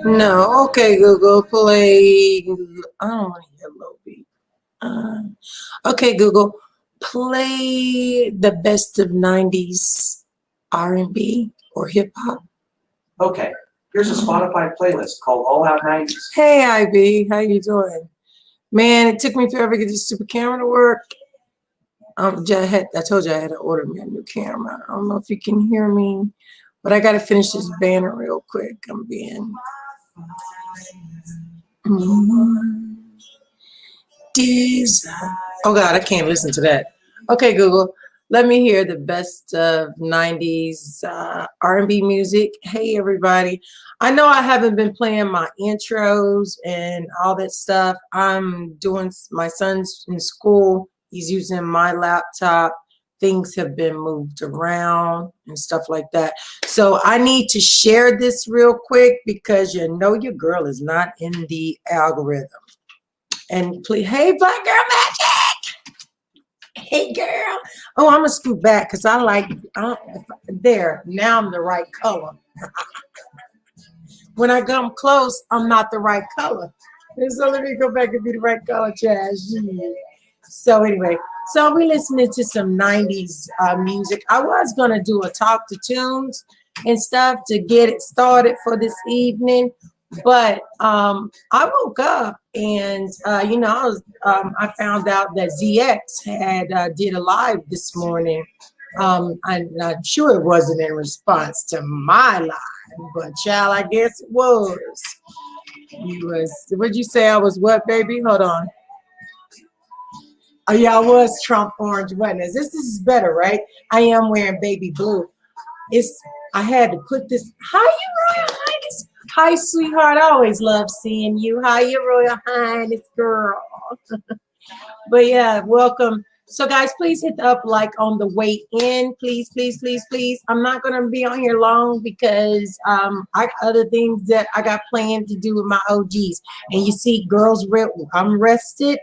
No, okay, Google, play. I don't want to hear low beat. Okay, Google, play the best of 90s R&B or hip hop. Okay, here's a Spotify playlist called All Out 90s. Hey, IB, how you doing? Man, it took me forever to get this stupid camera to work. I told you I had to order me a new camera. I don't know if you can hear me, but I got to finish this banner real quick. I'm being... Oh God, I can't listen to that. Okay, Google, let me hear the best of 90s R&B music. Hey, everybody. I know I haven't been playing my intros and all that stuff. I'm doing, my son's in school. He's using my laptop. Things have been moved around and stuff like that. So I need to share this real quick because you know your girl is not in the algorithm. And please, hey, Black Girl Magic. Hey, girl. Oh, I'm going to scoot back because I like, there, now I'm the right color. When I come close, I'm not the right color. So let me go back and be the right color, Chaz. So anyway, so we listening to some 90s music. I was going to do a talk to tunes and stuff to get it started for this evening. But I woke up and, you know, I found out that ZX had did a live this morning. I'm not sure it wasn't in response to my live, but child, I guess it was. What'd you say I was what, baby? Hold on. Oh, yeah, I was Trump orange buttons. This is better, right? I am wearing baby blue. I had to put this. Hi, you Royal Highness. Hi, sweetheart. I always love seeing you. Hi, your Royal Highness, girl. But yeah, welcome. So guys, please hit the up like on the way in. Please, please, please, please. I'm not going to be on here long because I got other things that I got planned to do with my OGs. And you see, girls, I'm rested.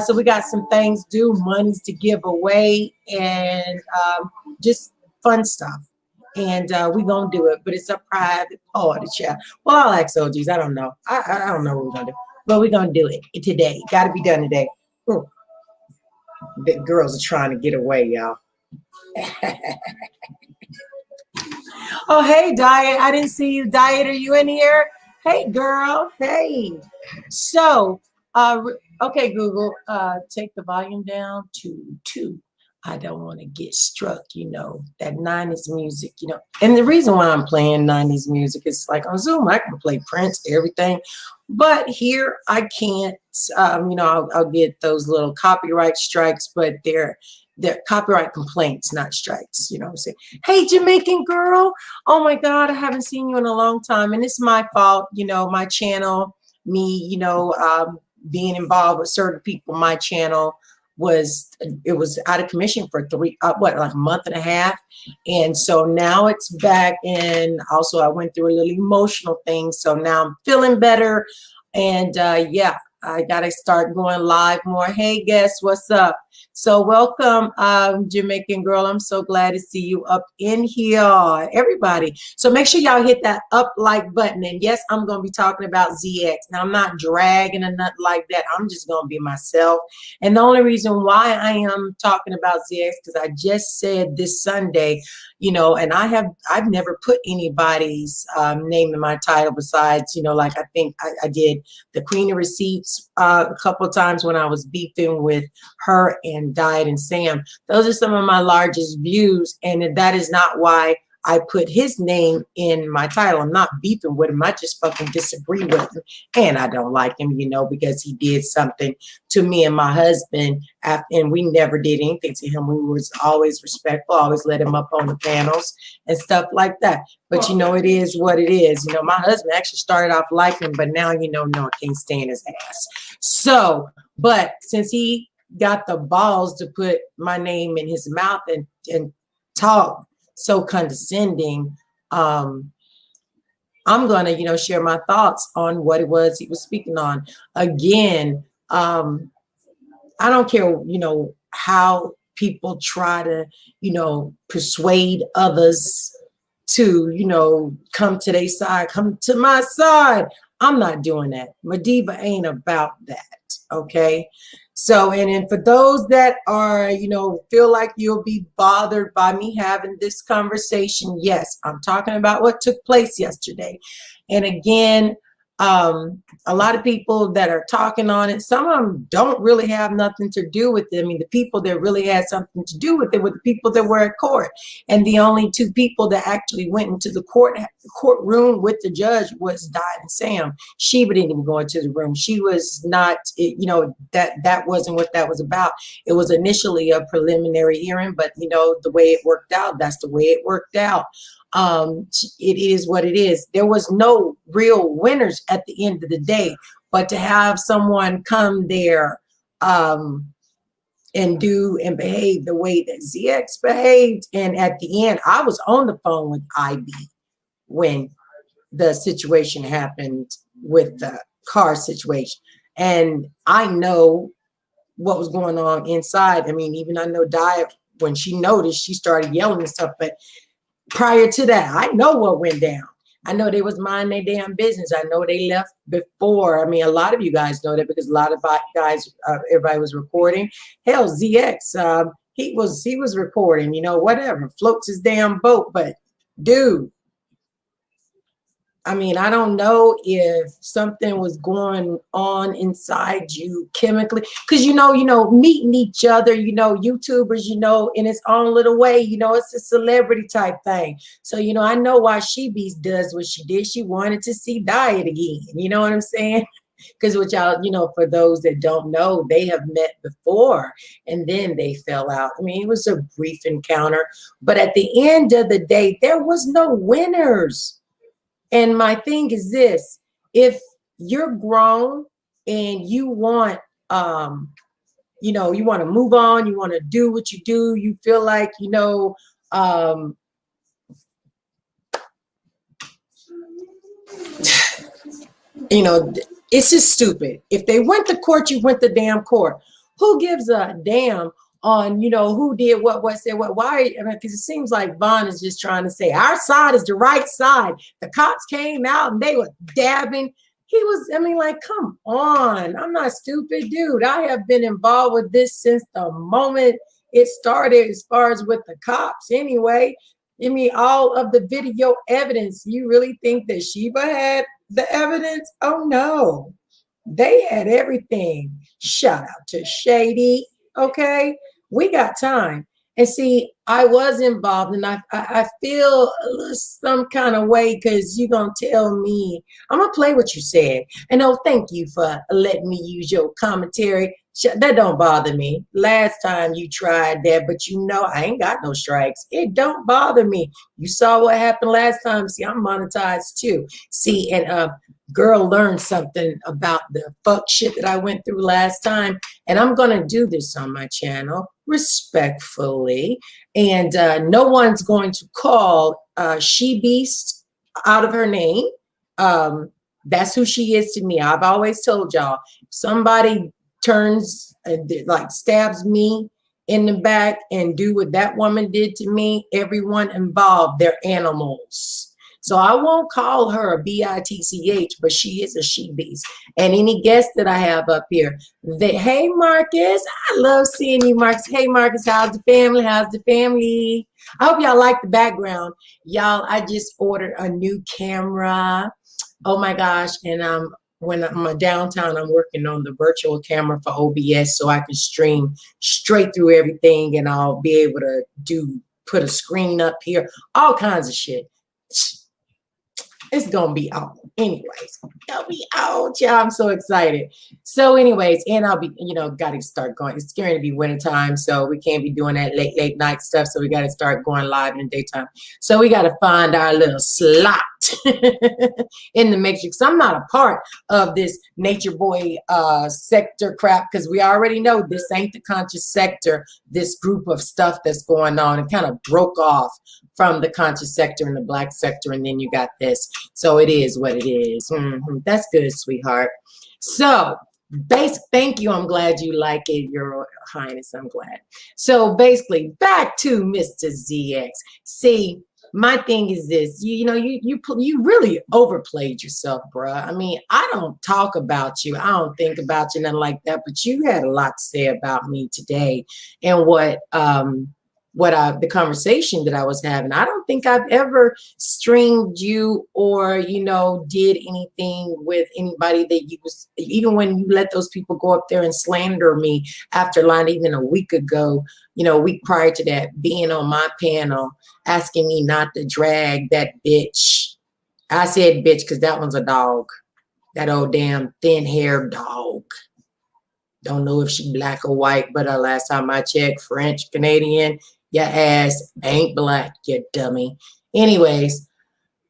So we got some things to do, monies to give away, and just fun stuff. And we're going to do it, but it's a private party, chat. Well, I'll ask OGs. I don't know. I don't know what we're going to do, but we're going to do it today. Got to be done today. Ooh. The girls are trying to get away, y'all. Oh, hey, Diet. I didn't see you. Diet, are you in here? Hey, girl. Hey. So, okay, Google, take the volume down to 2. I don't want to get struck, you know, that 90s music, you know. And the reason why I'm playing 90s music is like on Zoom, I can play Prince, everything. But here I can't, you know, I'll get those little copyright strikes, but they're copyright complaints, not strikes, you know what I'm saying? Hey, Jamaican girl. Oh, my God, I haven't seen you in a long time. And it's my fault, you know, my channel, me, you know, being involved with certain people, my channel was out of commission for like a month and a half. And so now it's back. And also I went through a little emotional thing. So now I'm feeling better. And yeah, I got to start going live more. Hey, guests, what's up? So welcome, Jamaican girl. I'm so glad to see you up in here, everybody. So make sure y'all hit that up like button. And yes, I'm going to be talking about ZX. Now, I'm not dragging or nothing like that. I'm just going to be myself. And the only reason why I am talking about ZX, because I just said this Sunday, you know, and I've never put anybody's name in my title besides, you know, like I think I did the Queen of Receipts a couple of times when I was beefing with her and Diet and Sam. Those are some of my largest views, and that is not why I put his name in my title. I'm not beefing with him. I just fucking disagree with him, and I don't like him, you know, because he did something to me and my husband, and we never did anything to him. We was always respectful, always let him up on the panels and stuff like that. But, you know, it is what it is. You know, my husband actually started off liking him, but now, you know, no, I can't stand his ass. So, but since he got the balls to put my name in his mouth and talk so condescending, I'm gonna, you know, share my thoughts on what it was he was speaking on. Again, I don't care, you know, how people try to, you know, persuade others to, you know, come to their side, come to my side. I'm not doing that. MaDiva ain't about that, okay? So, and then for those that are, you know, feel like you'll be bothered by me having this conversation, yes, I'm talking about what took place yesterday. And again, a lot of people that are talking on it, some of them don't really have nothing to do with it. I mean, the people that really had something to do with it were the people that were at court. And the only two people that actually went into the courtroom with the judge was Di and Sam. Sheba didn't even go into the room. She was not, you know, that wasn't what that was about. It was initially a preliminary hearing, but you know, the way it worked out, that's the way it worked out. It is what it is. There was no real winners at the end of the day, but to have someone come there and do and behave the way that ZX behaved, and at the end, I was on the phone with IB when the situation happened with the car situation, and I know what was going on inside. I mean, even I know Di, when she noticed, she started yelling and stuff, but prior to that, I know what went down. I know they was minding their damn business. I know they left before. I mean, a lot of you guys know that because a lot of guys, everybody was recording. Hell, ZX, he was recording, you know, whatever, floats his damn boat. But dude, I mean, I don't know if something was going on inside you chemically, because you know, meeting each other, you know, YouTubers, you know, in its own little way, you know, it's a celebrity type thing. So, you know, I know why She Beast does what she did. She wanted to see Diet again. You know what I'm saying? Because what y'all, you know, for those that don't know, they have met before and then they fell out. I mean, it was a brief encounter, but at the end of the day, there was no winners. And my thing is this: if you're grown and you want, you know, you want to move on, you want to do what you do, you feel like, you know, you know, it's just stupid. If they went to court, you went to damn court. Who gives a damn on, you know, who did what said what? Why? I mean, because it seems like Vaughn is just trying to say our side is the right side. The cops came out and they were dabbing. He was, I mean, like, come on. I'm not stupid, dude. I have been involved with this since the moment it started, as far as with the cops anyway. I mean, all of the video evidence. You really think that Sheba had the evidence? Oh no, they had everything. Shout out to Shady. Okay, we got time. And see, I was involved, and I feel some kind of way, because you're gonna tell me I'm gonna play what you said. And oh, thank you for letting me use your commentary. That don't bother me. Last time you tried that, but you know I ain't got no strikes. It don't bother me. You saw what happened last time. See, I'm monetized too. See, and girl learned something about the fuck shit that I went through last time. And I'm gonna do this on my channel respectfully. And no one's going to call She Beast out of her name. That's who she is to me. I've always told y'all, somebody turns like stabs me in the back and do what that woman did to me, everyone involved, they're animals. So I won't call her a bitch, but she is a she beast. And any guests that I have up here, hey Marcus, I love seeing you, Marcus. Hey Marcus, how's the family? How's the family? I hope y'all like the background. Y'all, I just ordered a new camera. Oh my gosh, and when I'm downtown, I'm working on the virtual camera for OBS so I can stream straight through everything, and I'll be able to put a screen up here, all kinds of shit. It's gonna be out. Anyways, it'll be out, y'all. I'm so excited. So anyways, and I'll be, you know, gotta start going. It's going to be wintertime, so we can't be doing that late night stuff. So we gotta start going live in the daytime. So we gotta find our little slot in the matrix. I'm not a part of this nature boy sector crap, because we already know this ain't the conscious sector, this group of stuff that's going on. It kind of broke off from the conscious sector and the black sector, and then you got this. So it is what it is. That's good, sweetheart. So thank you. I'm glad you like it, Your Highness. I'm glad. So basically, back to Mr. ZX. See, my thing is this, you really overplayed yourself, bruh. I mean, I don't talk about you. I don't think about you, nothing like that. But you had a lot to say about me today, and the conversation that I was having. I don't think I've ever stringed you or, did anything with anybody that you was, even when you let those people go up there and slander me after line, even a week ago, a week prior to that, being on my panel, asking me not to drag that bitch. I said bitch because that one's a dog. That old damn thin-haired dog. Don't know if she black or white, but last time I checked, French, Canadian, your ass ain't black, you dummy. Anyways,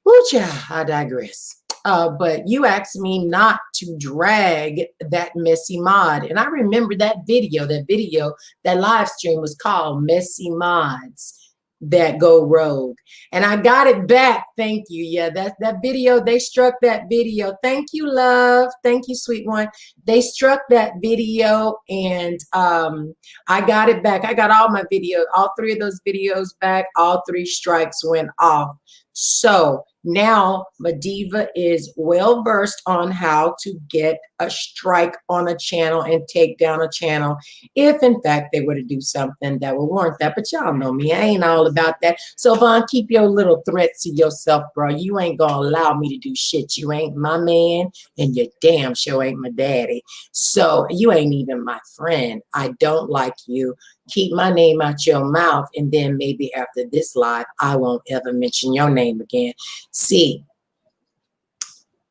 whoocha, I digress. But you asked me not to drag that messy mod. And I remember that video, that live stream was called Messy Mods That Go Rogue. And I got it back. Thank you. Yeah, that video, they struck that video. Thank you, love. Thank you, sweet one. They struck that video, and I got it back. I got all my videos, all 3 of those videos back. All 3 strikes went off. So now MaDiva is well versed on how to get a strike on a channel and take down a channel if in fact they were to do something that would warrant that. But y'all know me, I ain't all about that. So Vaughn, keep your little threats to yourself, bro. You ain't gonna allow me to do shit. You ain't my man, and you damn sure ain't my daddy. So you ain't even my friend. I don't like you. Keep my name out your mouth, and then maybe after this live, I won't ever mention your name again. See,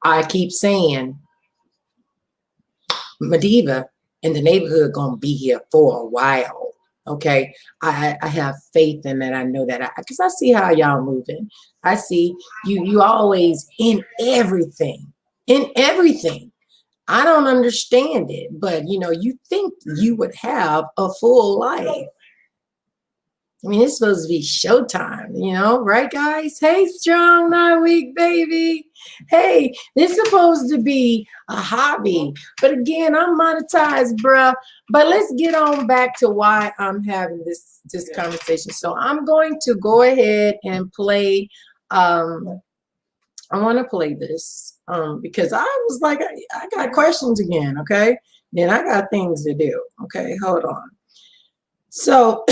I keep saying MaDiva and the neighborhood gonna be here for a while. Okay, I have faith in that. I know that because I see how y'all moving. I see you always in everything. I don't understand it, but you think you would have a full life. I mean, it's supposed to be showtime, right, guys? Hey, strong, not weak, baby. Hey, this is supposed to be a hobby. But again, I'm monetized, bruh. But let's get on back to why I'm having this conversation. So I'm going to go ahead and play. I want to play this because I was like, I got questions again, okay? Then I got things to do, okay? Hold on. So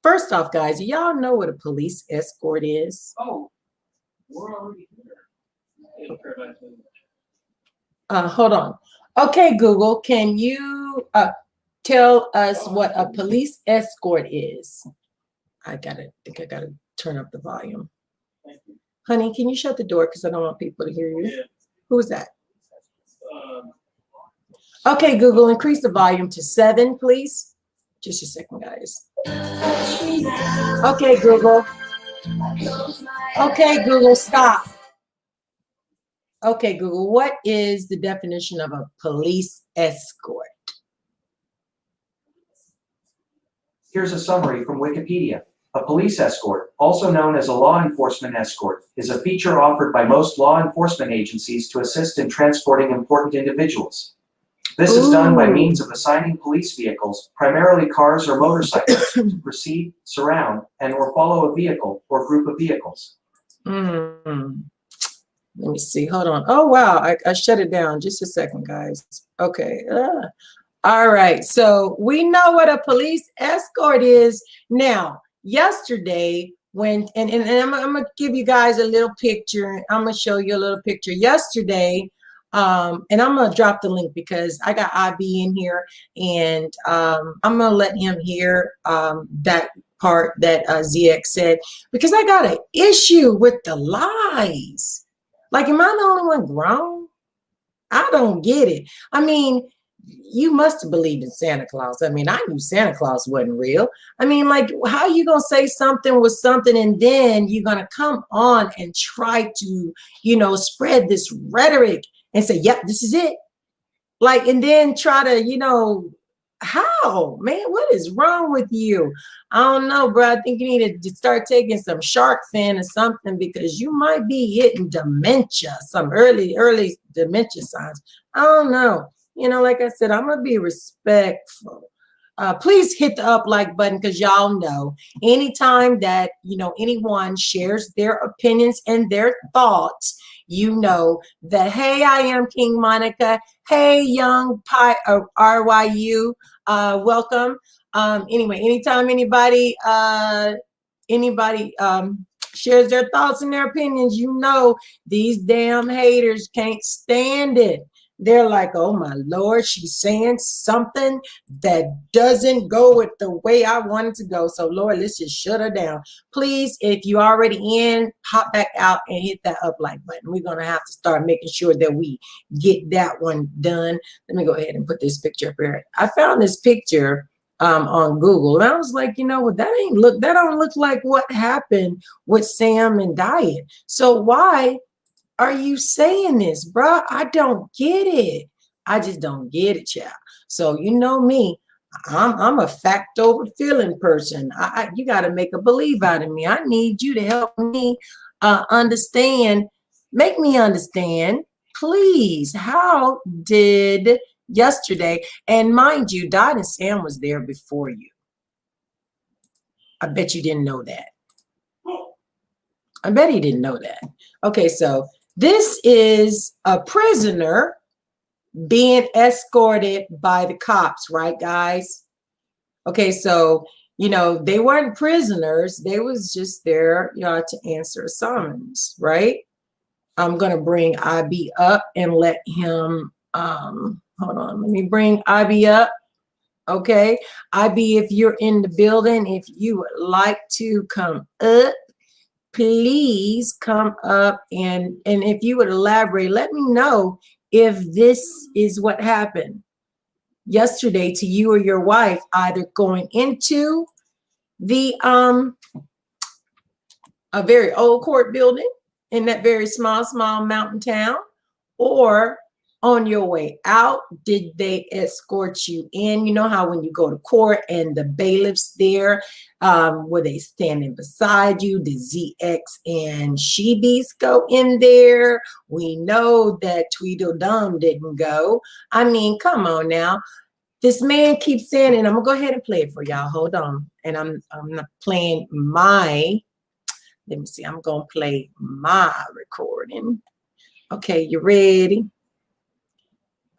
first off, guys, y'all know what a police escort is? Oh, we're already here. Hold on. Okay, Google, can you tell us what a police escort is? I think I gotta turn up the volume. Thank you. Honey, can you shut the door because I don't want people to hear you? Yeah. Who's that? Okay, Google, increase the volume to 7, please. Just a second, guys. Okay, Google. Okay, Google, stop. Okay, Google, what is the definition of a police escort? Here's a summary from Wikipedia. A police escort, also known as a law enforcement escort, is a feature offered by most law enforcement agencies to assist in transporting important individuals. This is done by means of assigning police vehicles, primarily cars or motorcycles, to precede, surround, and/or follow a vehicle or group of vehicles. Let me see. Hold on. Oh, wow. I shut it down. Just a second, guys. Okay. All right. So we know what a police escort is. Now, yesterday, and I'm going to give you guys a little picture. I'm going to show you a little picture. Yesterday, and I'm going to drop the link because I got IB in here, and I'm going to let him hear that part that ZX said, because I got an issue with the lies. Like, am I the only one grown? I don't get it. I mean, you must have believed in Santa Claus. I mean, I knew Santa Claus wasn't real. I mean, like, how are you going to say something was something and then you're going to come on and try to, spread this rhetoric and say, yep, this is it. Like, and then try to, how, man, what is wrong with you? I don't know, bro. I think you need to start taking some shark fin or something because you might be hitting dementia, some early dementia signs. I don't know. Like I said, I'm going to be respectful. please hit the up like button, because y'all know anytime that anyone shares their opinions and their thoughts, that, hey, I am King Monica. Hey, young RYU, welcome. Anyway, anytime anybody shares their thoughts and their opinions, these damn haters can't stand it. They're like, oh my Lord, she's saying something that doesn't go with the way I want it to go. So Lord, let's just shut her down. Please, if you're already in, hop back out and hit that up like button. We're going to have to start making sure that we get that one done. Let me go ahead and put this picture up here. I found this picture on Google, and I was like, that don't look like what happened with Sam and Diet. So why are you saying this, bruh? I don't get it. I just don't get it, child. So you know me, I'm a fact over feeling person. You got to make a believe out of me. I need you to help me understand, make me understand, please. How did yesterday, and mind you, Dot and Sam was there before you. I bet you didn't know that. I bet he didn't know that. Okay, so this is a prisoner being escorted by the cops, right, guys? Okay, so, they weren't prisoners. They was just there, to answer a summons, right? I'm going to bring IB up and let him, hold on, let me bring IB up. Okay, IB, if you're in the building, if you would like to come up, please come up, and if you would elaborate, let me know if this is what happened yesterday to you or your wife, either going into the a very old court building in that very small mountain town, or on your way out. Did they escort you in? You know how when you go to court and the bailiffs there, were they standing beside you? Did ZX and She-Beast go in there? We know that Tweedledum didn't go. I mean, come on now. This man keeps saying, and I'm gonna go ahead and play it for y'all. Hold on. And I'm not playing my, let me see, I'm gonna play my recording. Okay, you ready?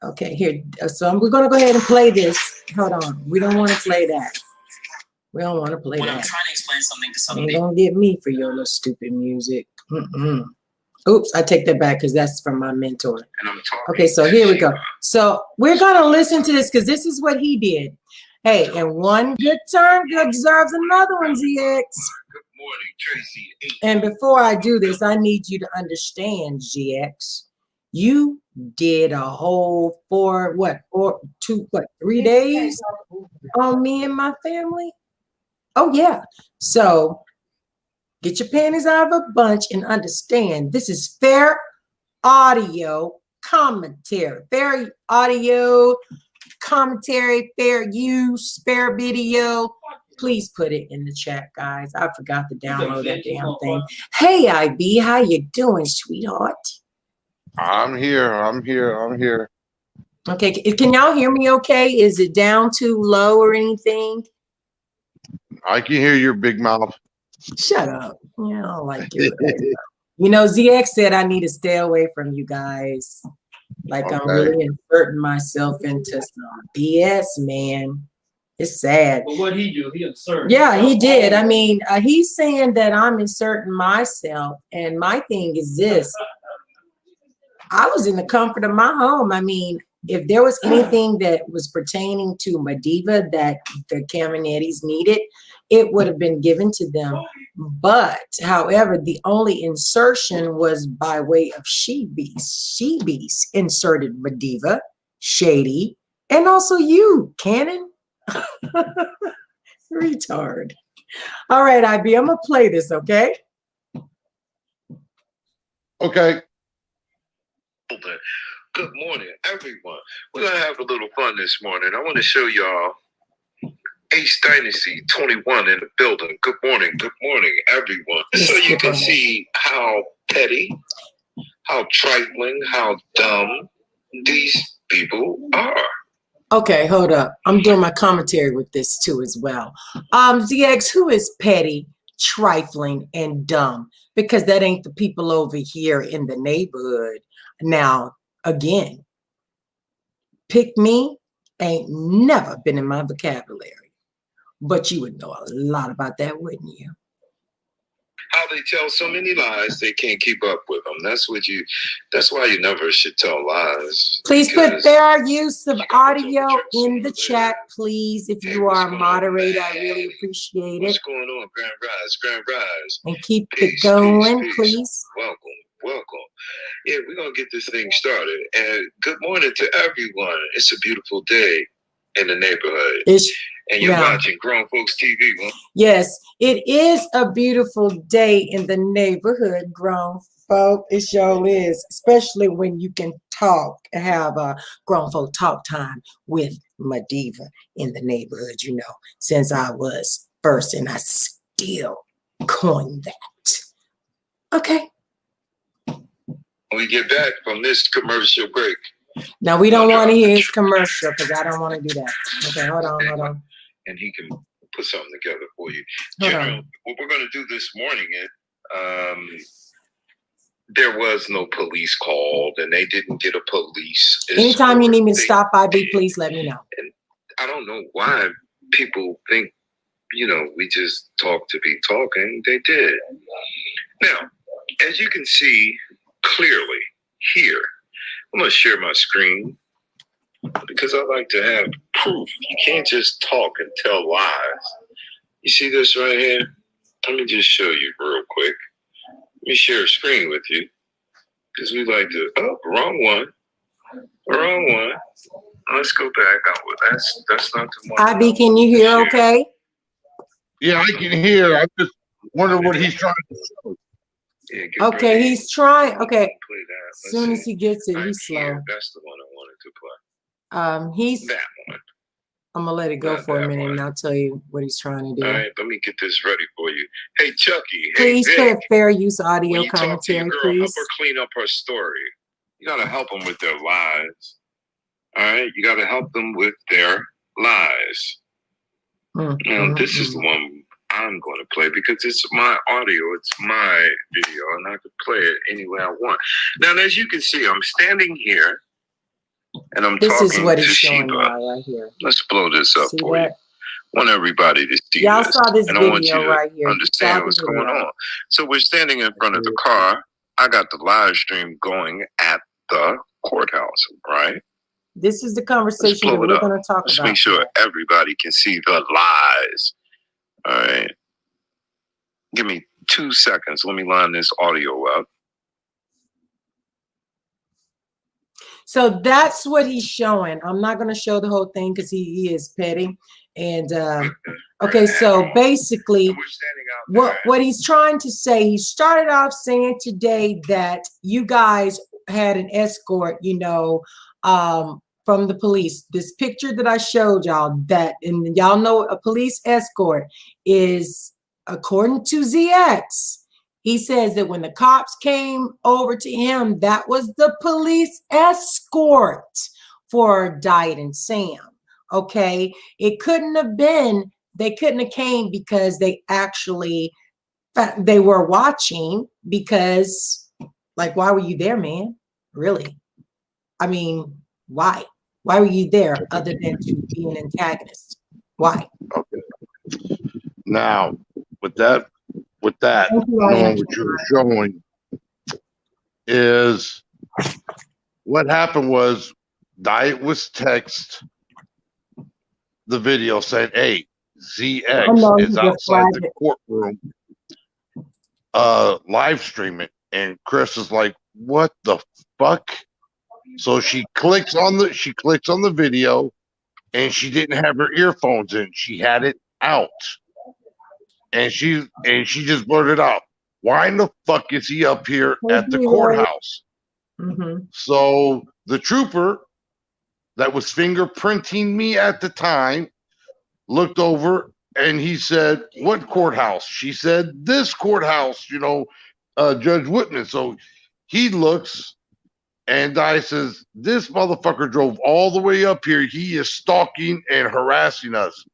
Okay, here. So we're gonna go ahead and play this. Hold on. We don't want to play that. We don't want to play that. I'm trying to explain something to somebody. You don't get me for your little stupid music. Oops, I take that back because that's from my mentor. Okay, so here we go. So we're gonna listen to this because this is what he did. Hey, and one good turn deserves another one, ZX. Good morning, Tracy. And before I do this, I need you to understand, GX. You did a whole 3 days on me and my family. Oh yeah. So get your panties out of a bunch and understand this is fair audio commentary. Fair audio commentary, fair use, fair video. Please put it in the chat, guys. I forgot to download that damn thing. Hey, IB, how you doing, sweetheart? I'm here. Okay, can y'all hear me okay? Is it down too low or anything? I can hear your big mouth. Shut up. Yeah, I don't like you. ZX said I need to stay away from you guys. Like, okay. I'm really inserting myself into some BS, man. It's sad. But what he do? He inserted. Yeah, he did. I mean, he's saying that I'm inserting myself, and my thing is this. I was in the comfort of my home. I mean, if there was anything that was pertaining to MaDiva that the Caminettis needed, it would have been given to them. But, however, the only insertion was by way of She-Beast. She-Beast inserted MaDiva, Shady, and also you, Cannon. Retard. All right, IB, I'm going to play this, okay? Okay. Good morning, everyone. We're going to have a little fun this morning. I want to show y'all Ace Dynasty 21 in the building. Good morning, everyone. So you can see how petty, how trifling, how dumb these people are. Okay, hold up. I'm doing my commentary with this too as well. ZX, who is petty, trifling, and dumb? Because that ain't the people over here in the neighborhood. Now, again, pick me ain't never been in my vocabulary, but you would know a lot about that, wouldn't you? How they tell so many lies, they can't keep up with them. That's why you never should tell lies. Please put fair use of you gotta tell audio the truth in sooner the or chat, later. please. If Hey, you what's are a going on, moderator, I man? really appreciate What's it. going on, Grand Rise, Grand Rise? And keep it Peace, going, peace, peace. please. Welcome. Yeah, we're gonna get this thing started. And good morning to everyone. It's a beautiful day in the neighborhood. And you're watching Grown Folks TV. Huh? Yes, it is a beautiful day in the neighborhood, grown folk. It sure is, especially when you can talk, have a grown folk talk time with MaDiva in the neighborhood, you know, since I was first and I still coined that. Okay. When we get back from this commercial break. Now, we don't want to hear his commercial because I don't want to do that. Okay, hold on. And he can put something together for you. Hold General, on. what we're going to do this morning is there was no police called and they didn't get a police escort. Anytime you need me to stop by, please let me know. And I don't know why people think, we just talk to be talking. They did. Now, as you can see clearly here, I'm going to share my screen because I like to have proof. You can't just talk and tell lies. You see this right here? Let me just show you real quick. Let me share a screen with you because we like to. Oh, wrong one. Let's go back out with that's not the one. IB, can you hear okay? Yeah, I can hear. I just wonder what he's trying to show. Yeah, okay, he's trying. Okay, as soon as he gets it, he's slow. That's the one I wanted to play. He's that one. I'm gonna let it go for a minute and I'll tell you what he's trying to do. All right, let me get this ready for you. Hey, Chucky. Please hey, put fair use audio when you talk to your commentary, girl, please. help her clean up her story. You gotta help them with their lies. All right, you gotta help them with their lies. Now, this is the one I'm going to play because it's my audio, it's my video, and I can play it any way I want. Now, as you can see, I'm standing here and I'm talking This is what to he's showing Sheba. right here. Let's blow this up for you. I want everybody to see Y'all this. saw this and I want you video to right here. understand what's going on. So we're standing in front of the car. I got the live stream going at the courthouse, right? This is the conversation that we're going to talk about. Let's make sure everybody can see the lies. All right. Give me 2 seconds. Let me line this audio up. So that's what he's showing. I'm not going to show the whole thing because he is petty. And okay, so basically what he's trying to say, he started off saying today that you guys had an escort, from the police. This picture that I showed y'all, and y'all know a police escort is, according to ZX, he says that when the cops came over to him, that was the police escort for Diet and Sam. Okay, it couldn't have been, they couldn't have came because they were watching, because like, why were you there, man? Really? I mean, why? Why were you there other than to be an antagonist? Why? Okay. Now, with that, knowing what you were showing, is what happened was Diet was text the video saying, "Hey, ZX is outside the courtroom, live streaming," and Chris is like, "What the fuck?" So she clicks on the video, and she didn't have her earphones in. She had it out. And she just blurted out, "Why in the fuck is he up here at the courthouse?" So the trooper that was fingerprinting me at the time looked over and he said, "What courthouse?" She said, "This courthouse, Judge Whitman." So he looks And I says, this motherfucker drove all the way up here. He is stalking and harassing us.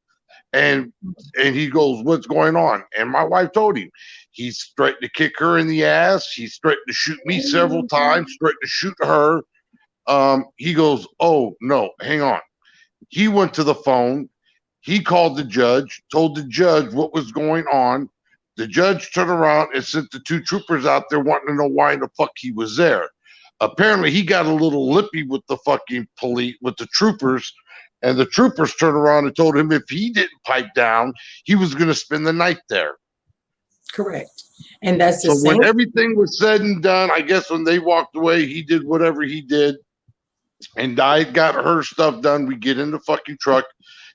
And he goes, what's going on? And my wife told him, he's threatened to kick her in the ass. He's threatened to shoot me several times, threatened to shoot her. He goes, oh, no, hang on. He went to the phone. He called the judge, told the judge what was going on. The judge turned around and sent the 2 troopers out there wanting to know why the fuck he was there. Apparently, he got a little lippy with the fucking police, with the troopers, and the troopers turned around and told him if he didn't pipe down, he was going to spend the night there. Correct. And that's the so same. When everything was said and done, I guess when they walked away, he did whatever he did, and Diet got her stuff done. We get in the fucking truck,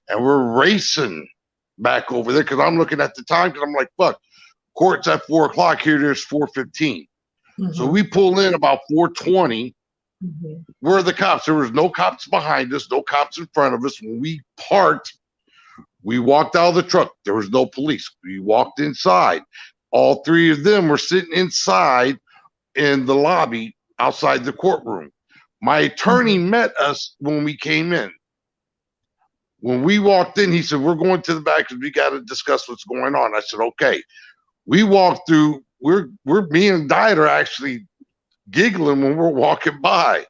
and we're racing back over there because I'm looking at the time because I'm like, fuck, court's at 4 o'clock. Here it is 4:15. So we pull in about 4:20. Where are the cops? There was no cops behind us, no cops in front of us. When we parked, we walked out of the truck. There was no police. We walked inside. All 3 of them were sitting inside in the lobby outside the courtroom. My attorney met us when we came in. When we walked in, he said, we're going to the back because we got to discuss what's going on. I said, okay. We walked through. Me and Diet are actually giggling when we're walking by.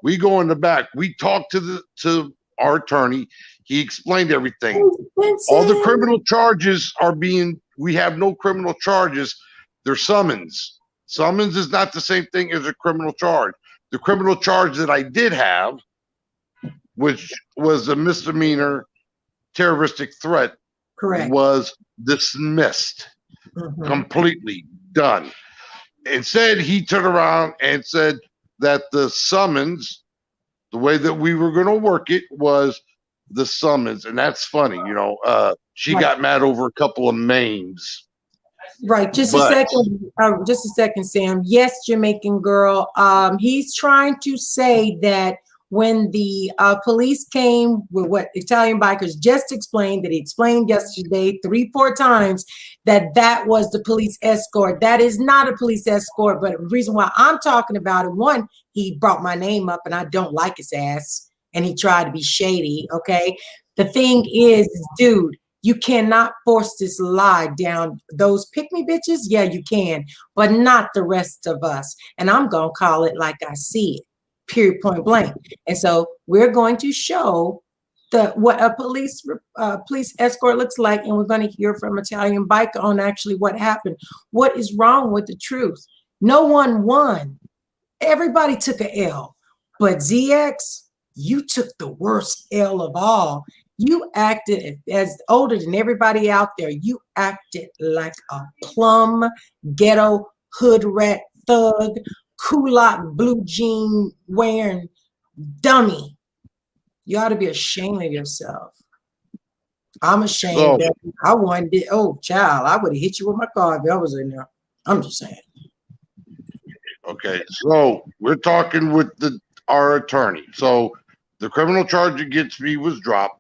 We go in the back. We talked to our attorney. He explained everything. All the criminal charges are we have no criminal charges. They're summons. Summons is not the same thing as a criminal charge. The criminal charge that I did have, which was a misdemeanor terroristic threat, correct, was dismissed. Completely done. Instead, he turned around and said that the summons, the way that we were going to work it was the summons. And that's funny, she got mad over a couple of names. Right. Just a second, Sam. Yes, Jamaican girl. He's trying to say that when the police came with what Italian bikers just explained, that he explained yesterday 3-4 times, that was the police escort. That is not a police escort. But the reason why I'm talking about it, one, he brought my name up and I don't like his ass. And he tried to be shady. Okay. The thing is, dude, you cannot force this lie down those pick-me bitches. Yeah, you can, but not the rest of us. And I'm going to call it like I see it. Period, point blank. And so we're going to show what a police escort looks like, and we're going to hear from Italian biker on actually what happened. What is wrong with the truth? No one won. Everybody took a L, but ZX, you took the worst L of all. You acted as older than everybody out there. You acted like a plum ghetto hood rat thug, culotte blue jean wearing dummy. You ought to be ashamed of yourself. I'm ashamed. I wanted it. Oh, child, I would have hit you with my car if I was in there. I'm just saying. Okay, so we're talking with our attorney. So the criminal charge against me was dropped.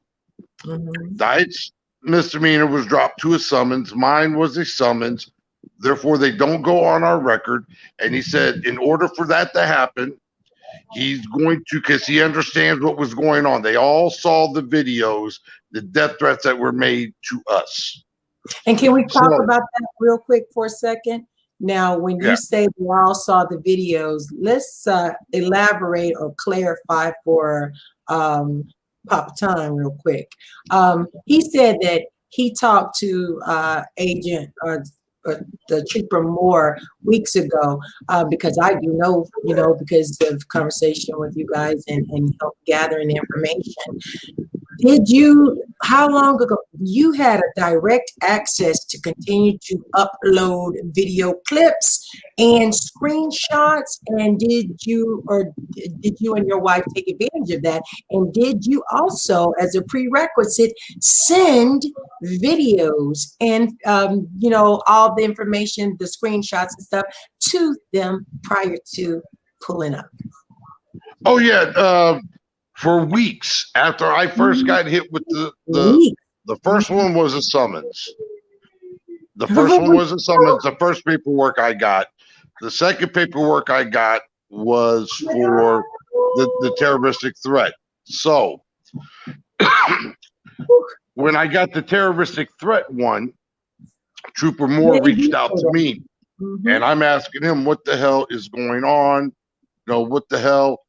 Diet's misdemeanor was dropped to a summons. Mine was a summons. Therefore, they don't go on our record. And he said, in order for that to happen, he's going to, because he understands what was going on. They all saw the videos, the death threats that were made to us. And can we talk about that real quick for a second? Now, when you say we all saw the videos, let's elaborate or clarify for Papa Time real quick. He said that he talked to Agent the Trooper Moore weeks ago because I do know, because of conversation with you guys and help gathering information. How long ago, you had a direct access to continue to upload video clips and screenshots, and did you and your wife take advantage of that? And did you also, as a prerequisite, send videos and all the information, the screenshots and stuff to them prior to pulling up? Oh yeah, for weeks after I first got hit with the first one was a summons. The first one was a summons. The first paperwork I got. The second paperwork I got was for the terroristic threat. So when I got the terroristic threat one, Trooper Moore reached out to me, and I'm asking him what the hell is going on, what the hell,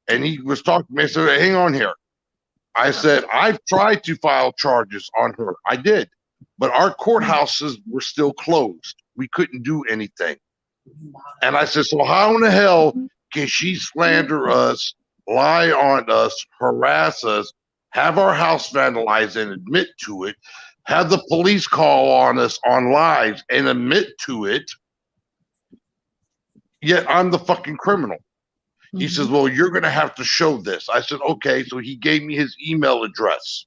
and he was talking to me. I said, hang on here. I said, I've tried to file charges on her. I did, but our courthouses were still closed. We couldn't do anything. And I said, so how in the hell can she slander us, lie on us, harass us, have our house vandalized and admit to it, have the police call on us on lives and admit to it, yet I'm the fucking criminal? He says, well, you're going to have to show this. I said, okay. So he gave me his email address.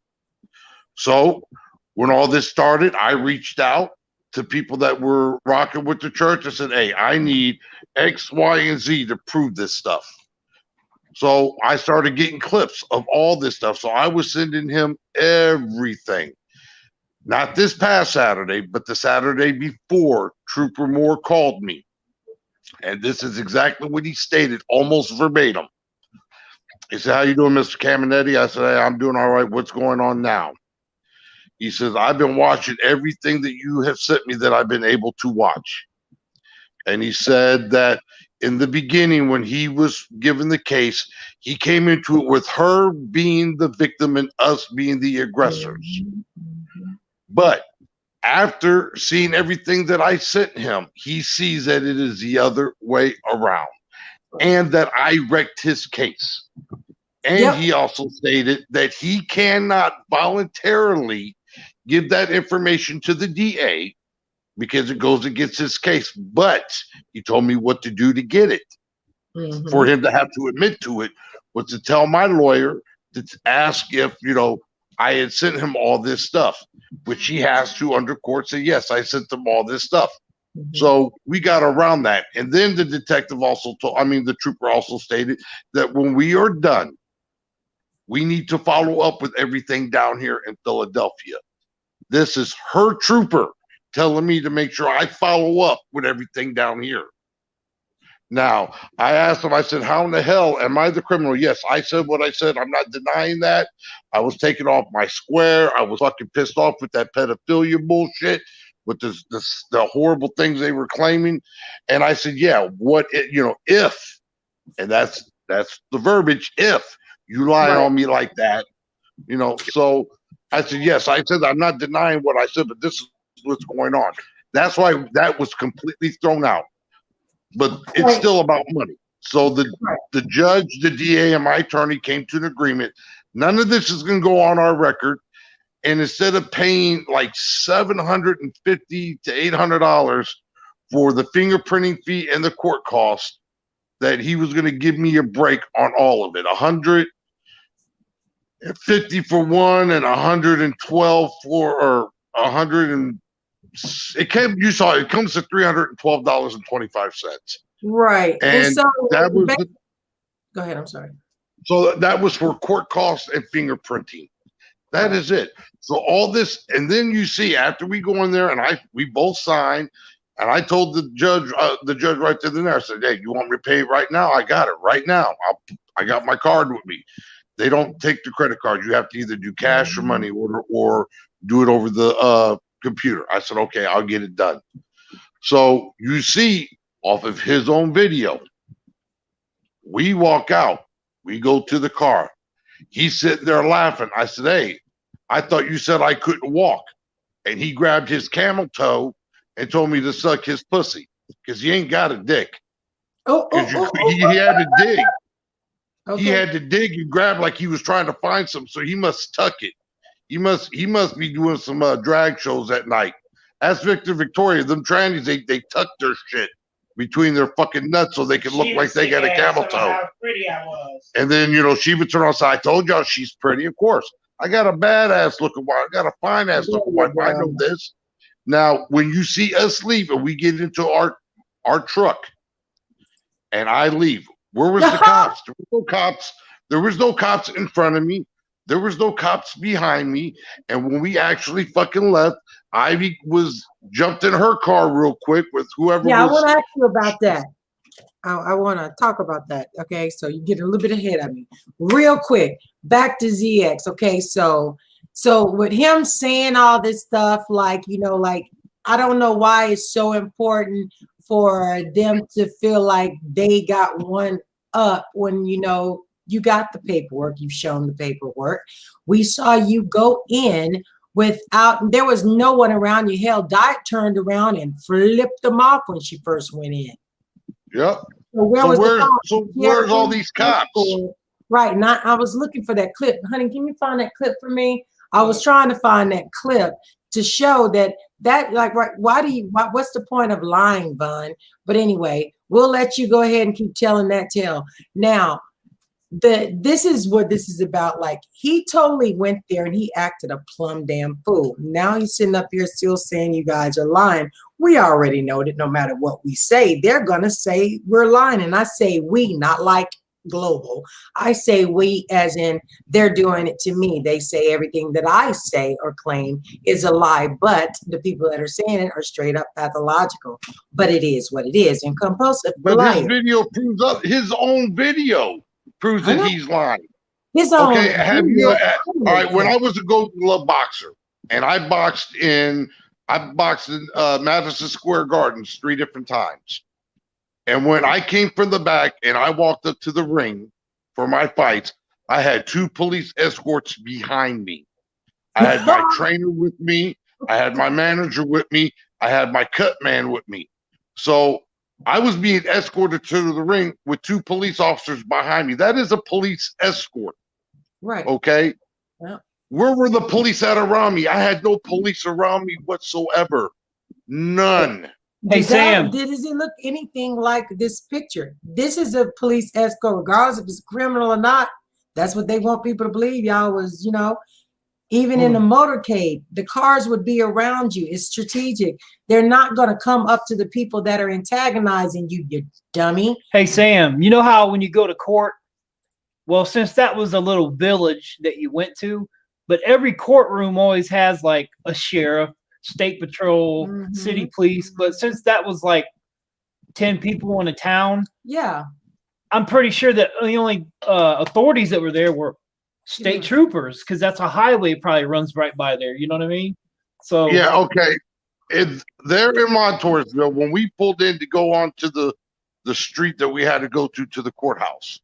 So when all this started, I reached out to people that were rocking with the church. I said, hey, I need X, Y, and Z to prove this stuff. So I started getting clips of all this stuff. So I was sending him everything. Not this past Saturday, but the Saturday before, Trooper Moore called me. And this is exactly what he stated, almost verbatim. He said, how you doing, Mr. Caminetti? I said, hey, I'm doing all right. What's going on now? He says, I've been watching everything that you have sent me that I've been able to watch. And he said that in the beginning, when he was given the case, he came into it with her being the victim and us being the aggressors. But after seeing everything that I sent him, he sees that it is the other way around and that I wrecked his case. And he also stated that he cannot voluntarily give that information to the DA because it goes against his case. But he told me what to do to get it. For him to have to admit to it was to tell my lawyer to ask if, I had sent him all this stuff, which he has to under court say, yes, I sent them all this stuff. So we got around that. And then the detective also the trooper also stated that when we are done, we need to follow up with everything down here in Philadelphia. This is her trooper telling me to make sure I follow up with everything down here. Now, I asked him, I said, how in the hell am I the criminal? Yes, I said what I said. I'm not denying that. I was taken off my square. I was fucking pissed off with that pedophilia bullshit, with the horrible things they were claiming. And I said, yeah, if, and that's the verbiage, if you lie on me like that, so I said, yes, I said, I'm not denying what I said, but this is what's going on. That's why that was completely thrown out. But it's still about money. So the judge, the DA, and my attorney came to an agreement. None of this is going to go on our record. And instead of paying like $750 to $800 for the fingerprinting fee and the court cost, that he was going to give me a break on all of it. $150 for one and $112 for, or $100 and it comes to $312.25. Right. And so that was go ahead, I'm sorry. So that was for court costs and fingerprinting. That is it. So all this, and then you see after we go in there and we both signed, and I told the judge right there, I said, hey, you want me to pay it right now? I got it right now. I got my card with me. They don't take the credit card. You have to either do cash or money order or do it over the computer. I said, okay, I'll get it done. So you see off of his own video, we walk out, we go to the car. He's sitting there laughing. I said, hey, I thought you said I couldn't walk. And he grabbed his camel toe and told me to suck his pussy because he ain't got a dick. He had to dig. Okay. He had to dig and grab like he was trying to find something. So he must tuck it. He must be doing some drag shows at night. Ask Victor Victoria, them trannies, they tuck their shit between their fucking nuts so they can look like they got a camel toe. How pretty I was. And then, she would turn on, so I told y'all she's pretty, of course. I got a badass looking wife. I got a fine ass looking wife. I know this. Now, when you see us leave and we get into our truck and I leave, where was the cops? There was no cops. There was no cops in front of me. There was no cops behind me. And when we actually fucking left, Ivy jumped in her car real quick with whoever. Yeah, I want to ask you about that. I want to talk about that. Okay, so you get a little bit ahead of me, real quick. Back to ZX. Okay, so with him saying all this stuff, like like I don't know why it's so important for them to feel like they got one up when you got the paperwork. You've shown the paperwork. We saw you go in without. There was no one around you. Hell, Diet turned around and flipped them off when she first went in. Yep. So where's all these cops? Right. And I was looking for that clip. Honey, can you find that clip for me? I was trying to find that clip to show that like, right, what's the point of lying, Vaughn? But anyway, we'll let you go ahead and keep telling that tale. Now, this is what this is about. Like, he totally went there and he acted a plumb damn fool. Now he's sitting up here still saying you guys are lying. We already know that no matter what we say, they're gonna say we're lying. And I say we, not like global. I say we as in they're doing it to me. They say everything that I say or claim is a lie, but the people that are saying it are straight up pathological. But it is what it is. And compulsive But his video proves up, his own video proves that he's lying. His own. Okay, all right, when I was a Gold Glove boxer and I boxed in Madison Square Gardens 3 different times. And when I came from the back and I walked up to the ring for my fights, I had 2 police escorts behind me. I had my trainer with me. I had my manager with me. I had my cut man with me. So I was being escorted to the ring with 2 police officers behind me. That is a police escort. Right. Okay. Yeah. Where were the police at around me? I had no police around me whatsoever. None. Hey, Sam. Does it look anything like this picture? This is a police escort, regardless if it's criminal or not. That's what they want people to believe. Y'all was, even in the motorcade, the cars would be around you. It's strategic. They're not going to come up to the people that are antagonizing you, you dummy. Hey, Sam, you know how when you go to court, well, since that was a little village that you went to, but every courtroom always has like a sheriff, state patrol, city police. But since that was like 10 people in a town, yeah, I'm pretty sure that the only authorities that were there were state troopers, because that's a highway probably runs right by there. You know what I mean? So yeah, okay. There in Montoursville, when we pulled in to go on to the street that we had to go to the courthouse.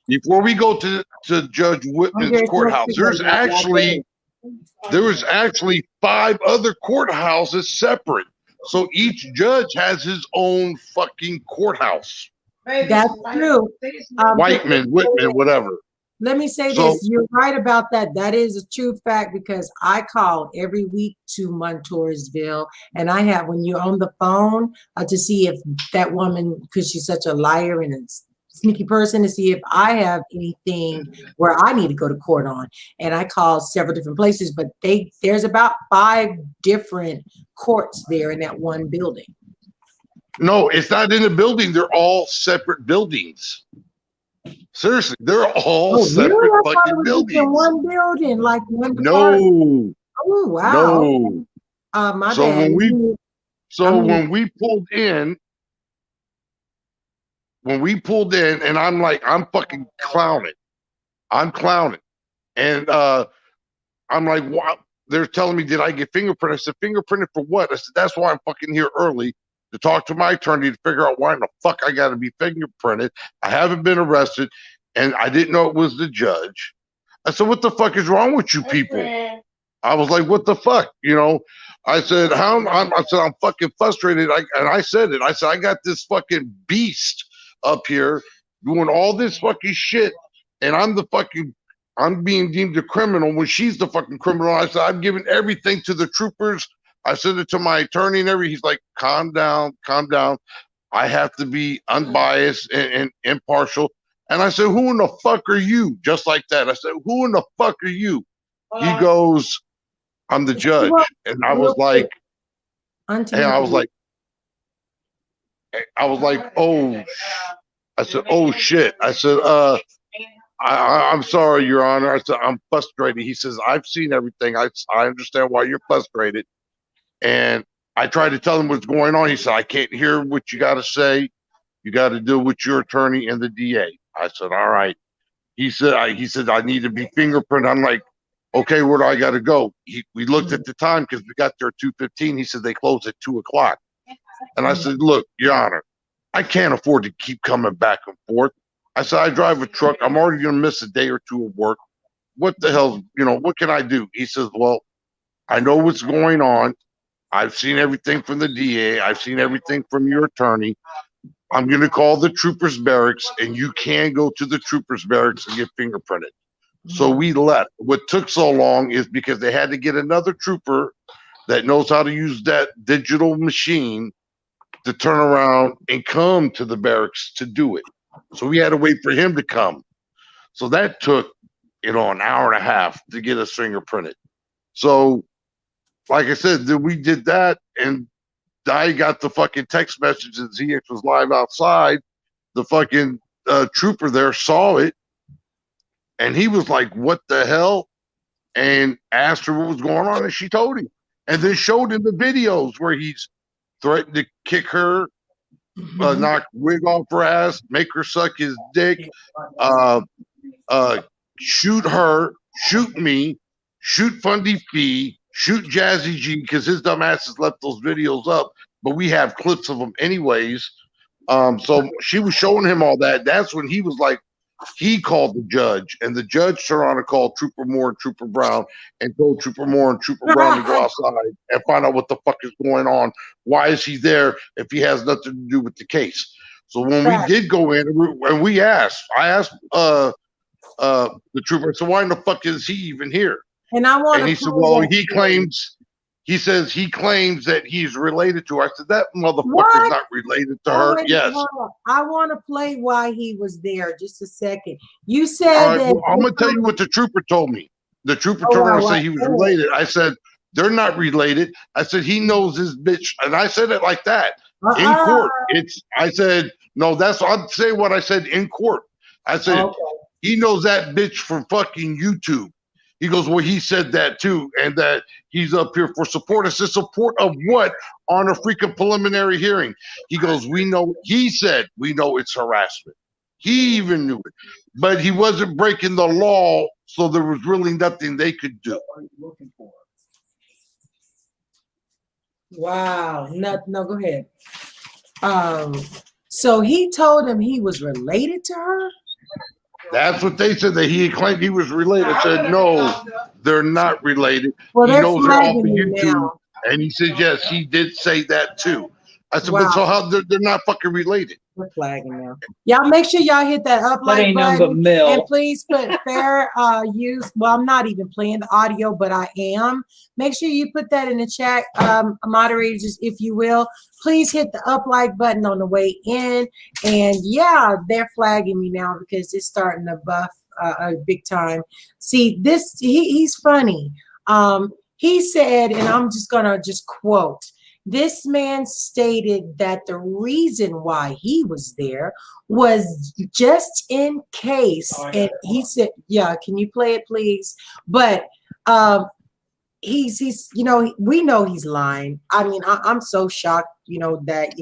Before we go to Judge Whitman's courthouse, there was actually 5 other courthouses separate. So each judge has his own fucking courthouse. That's true. Whiteman, Whitman, whatever. Let me say this. You're right about that. That is a true fact, because I call every week to Montoursville, and I have, when you're on the phone, to see if that woman, because she's such a liar and a sneaky person, to see if I have anything where I need to go to court on. And I call several different places, but there's about 5 different courts there in that one building. No, it's not in a building. They're all separate buildings. Seriously, they're all separate fucking buildings. In one building, like one department. Oh wow. No. My bad. When we pulled in, and I'm like, I'm fucking clowning. I'm clowning. And I'm like, wow. They're telling me, did I get fingerprinted? I said, fingerprinted for what? I said, that's why I'm fucking here early, to talk to my attorney to figure out why in the fuck I got to be fingerprinted. I haven't been arrested, and I didn't know it was the judge. I said, what the fuck is wrong with you people? I was like, what the fuck? I said, I'm fucking frustrated. I said it. I said, I got this fucking beast up here doing all this fucking shit, and I'm being deemed a criminal when she's the fucking criminal. I said, I'm giving everything to the troopers. I said it to my attorney and he's like, calm down. I have to be unbiased and impartial. And I said, who in the fuck are you? Just like that. I said, who in the fuck are you? He goes, I'm the judge. And I was like, oh, I said, oh shit. I said, I'm sorry, Your Honor. I said, I'm frustrated. He says, I've seen everything. I understand why you're frustrated. And I tried to tell him what's going on. He said, I can't hear what you got to say. You got to deal with your attorney and the DA. I said, all right. He said, I need to be fingerprinted. I'm like, okay, where do I got to go? We looked at the time because we got there at 2:15. He said they close at 2 o'clock. And I said, look, Your Honor, I can't afford to keep coming back and forth. I said, I drive a truck. I'm already going to miss a day or two of work. What the hell, what can I do? He says, well, I know what's going on. I've seen everything from the DA. I've seen everything from your attorney. I'm going to call the troopers barracks, and you can go to the troopers barracks and get fingerprinted. So we left. What took so long is because they had to get another trooper that knows how to use that digital machine to turn around and come to the barracks to do it. So we had to wait for him to come. So that took, an hour and a half to get us fingerprinted. So, like I said, we did that, and I got the fucking text message that ZX was live outside. The fucking trooper there saw it, and he was like, what the hell? And asked her what was going on, and she told him. And then showed him the videos where he's threatened to kick her, knock wig off her ass, make her suck his dick, shoot her, shoot me, shoot Fundy Fee, shoot Jazzy G, because his dumb ass has left those videos up, but we have clips of them anyways. So she was showing him all that. That's when he was like, he called the judge, and the judge turned around and called Trooper Moore and Trooper Brown and told Trooper Moore and Trooper Brown to go outside and find out what the fuck is going on. Why is he there if he has nothing to do with the case? So when we did go in, and I asked the trooper, so why in the fuck is he even here? And I want. And he said, well, he says he claims that he's related to her. I said, that motherfucker's not related to her. Yes. I want to play why he was there. Just a second. You said that. Well, I'm going to tell you what the trooper told me. The trooper told me to say he was related. I said, they're not related. I said, he knows this bitch. And I said it like that in court. I said, no, I'm saying what I said in court. I said, he knows that bitch from fucking YouTube. He goes, well, he said that too, and that he's up here for support. I said, support of what on a freaking preliminary hearing? He goes, he said, we know it's harassment. He even knew it, but he wasn't breaking the law, so there was really nothing they could do. Wow. No, go ahead. So he told him he was related to her? That's what they said, that he claimed he was related. I said, no, they're not related. Well, he knows her off of YouTube. Now. And he said, yes, he did say that too. I said, but so how they're not fucking related? We're flagging now. Y'all make sure y'all hit that up like button. And please put fair use. Well, I'm not even playing the audio, but I am. Make sure you put that in the chat, moderators, if you will. Please hit the up like button on the way in. And yeah, they're flagging me now because it's starting to buff big time. See, he's funny. He said, and I'm just gonna quote. This man stated that the reason why he was there was just in case. And he said, yeah, can you play it, please? But he's we know he's lying. I mean, I'm so shocked, that,